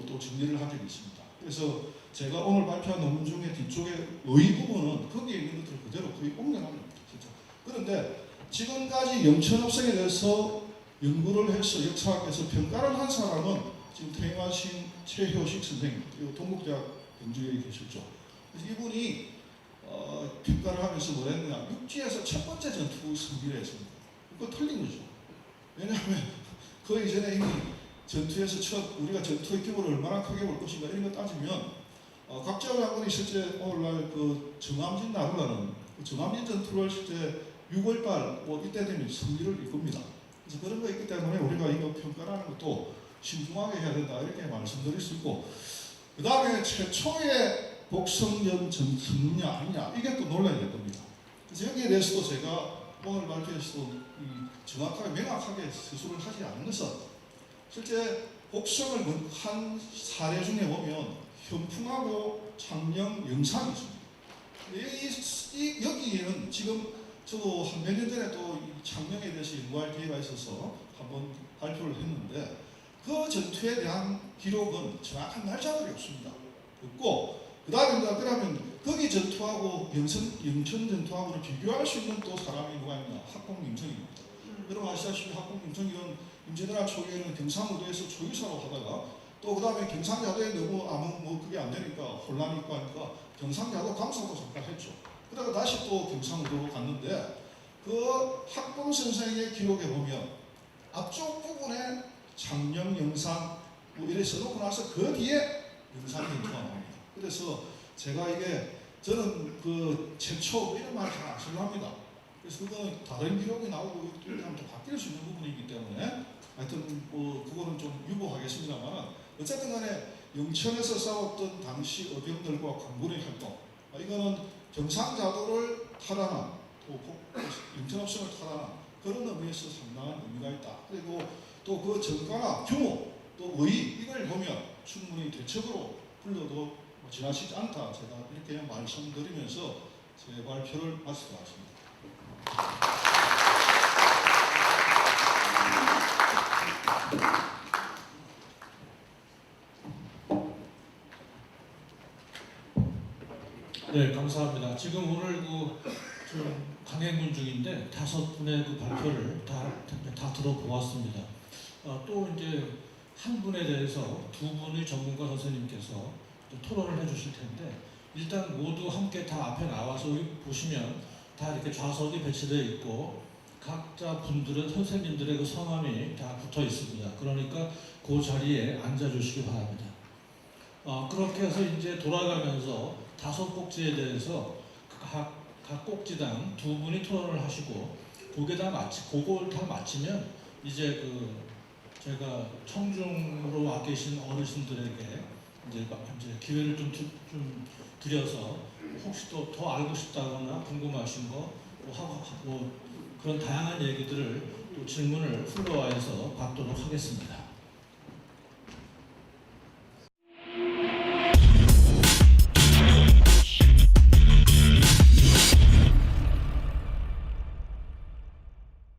또 정리를 한 적이 있습니다. 그래서 제가 오늘 발표한 논문 중에 뒤쪽에 의 부분은 거기에 있는 것들을 그대로 거의 옮겨납니다. 진짜. 그런데 지금까지 영천업성에 대해서 연구를 해서 역사학에서 평가를 한 사람은 지금 퇴임하신 최효식 선생님, 그리고 동국대학 경주에 계셨죠. 그래서 이분이 평가를 하면서 뭐랬느냐, 육지에서 첫 번째 전투 승리를 했습니다. 그거 틀린 거죠. 왜냐하면 그 이전에 이미 전투에서 우리가 전투의 규모를 얼마나 크게 볼 것인가 이런 거 따지면 각자 장군이 실제 오늘날 그 정암진 나루라는 그 정암진 전투를 실제 6월달 뭐 이때 되면 승리를 이끕니다. 그래서 그런 거 있기 때문에 우리가 이거 평가라는 것도 신중하게 해야 된다 이렇게 말씀드릴 수 있고 그 다음에 최초의 복성전 전투냐 아니냐 이게 또 논란이 될 겁니다. 그래서 여기에 대해서도 제가 오늘 발표에서도 정확하게 명확하게 서술을 하지 않는 것은 실제 복성을 한 사례 중에 보면 현풍하고 창녕 영상이 있습니다. 여기에는 지금 저도 한 몇 년 전에 또 창녕에 대해서 연구할 기회가 있어서 한번 발표를 했는데 그 전투에 대한 기록은 정확한 날짜들이 없습니다. 없고 그 다음에 그러면 거기 전투하고 영천 전투하고를 비교할 수 있는 또 사람이 누가 있냐? 학공임성입니다. 여러분 아시다시피 학공임성이는 임진왜란 초기에는 경상우도에서 초유사로 하다가 또 그 다음에 경상야도에 너무 아무 그게 안 되니까 혼란이 있고 하니까 경상야도 감사도 잠깐 했죠. 그러다가 다시 또 경상우도로 갔는데 그 학봉 선생의 기록에 보면 앞쪽 부분에 창녕 영상 뭐 이래 써놓고 나서 그 뒤에 영상 전투가 나옵니다. 그래서 제가 이게 저는 그 최초 이런 말을 잘 안 쓰려 합니다. 그래서 그거는 다른 기록이 나오고 이렇게 하면 또 바뀔 수 있는 부분이기 때문에 하여튼 뭐 그거는 좀 유보하겠습니다만 어쨌든 간에 영천에서 싸웠던 당시 어병들과 관군의 활동 이거는 경상자도를 탈환한 또 영천업성을 탈환한 그런 의미에서 상당한 의미가 있다. 그리고 또 그 전과나 규모 또 의 이걸 보면 충분히 대책으로 불러도 지나치지 않다. 제가 이렇게 말씀드리면서 제 발표를 마치겠습니다. 네, 감사합니다. 지금 오늘 좀 강행군 중인데 5분의 그 발표를 다 들어보았습니다. 또 이제 한 분에 대해서 2분의 전문가 선생님께서 토론을 해주실 텐데 일단 모두 함께 다 앞에 나와서 보시면 다 이렇게 좌석이 배치되어 있고 각자 분들은 선생님들의 그 성함이 다 붙어 있습니다. 그러니까 그 자리에 앉아주시기 바랍니다. 그렇게 해서 이제 돌아가면서 5꼭지에 대해서 각 꼭지당 2분이 토론을 하시고 그걸 다 마치면 이제 제가 청중으로 와 계신 어르신들에게 이제 기회를 좀 드려서 혹시 또 더 알고 싶다거나 궁금하신 거 뭐 그런 다양한 얘기들을 또 질문을 흘러와서 받도록 하겠습니다.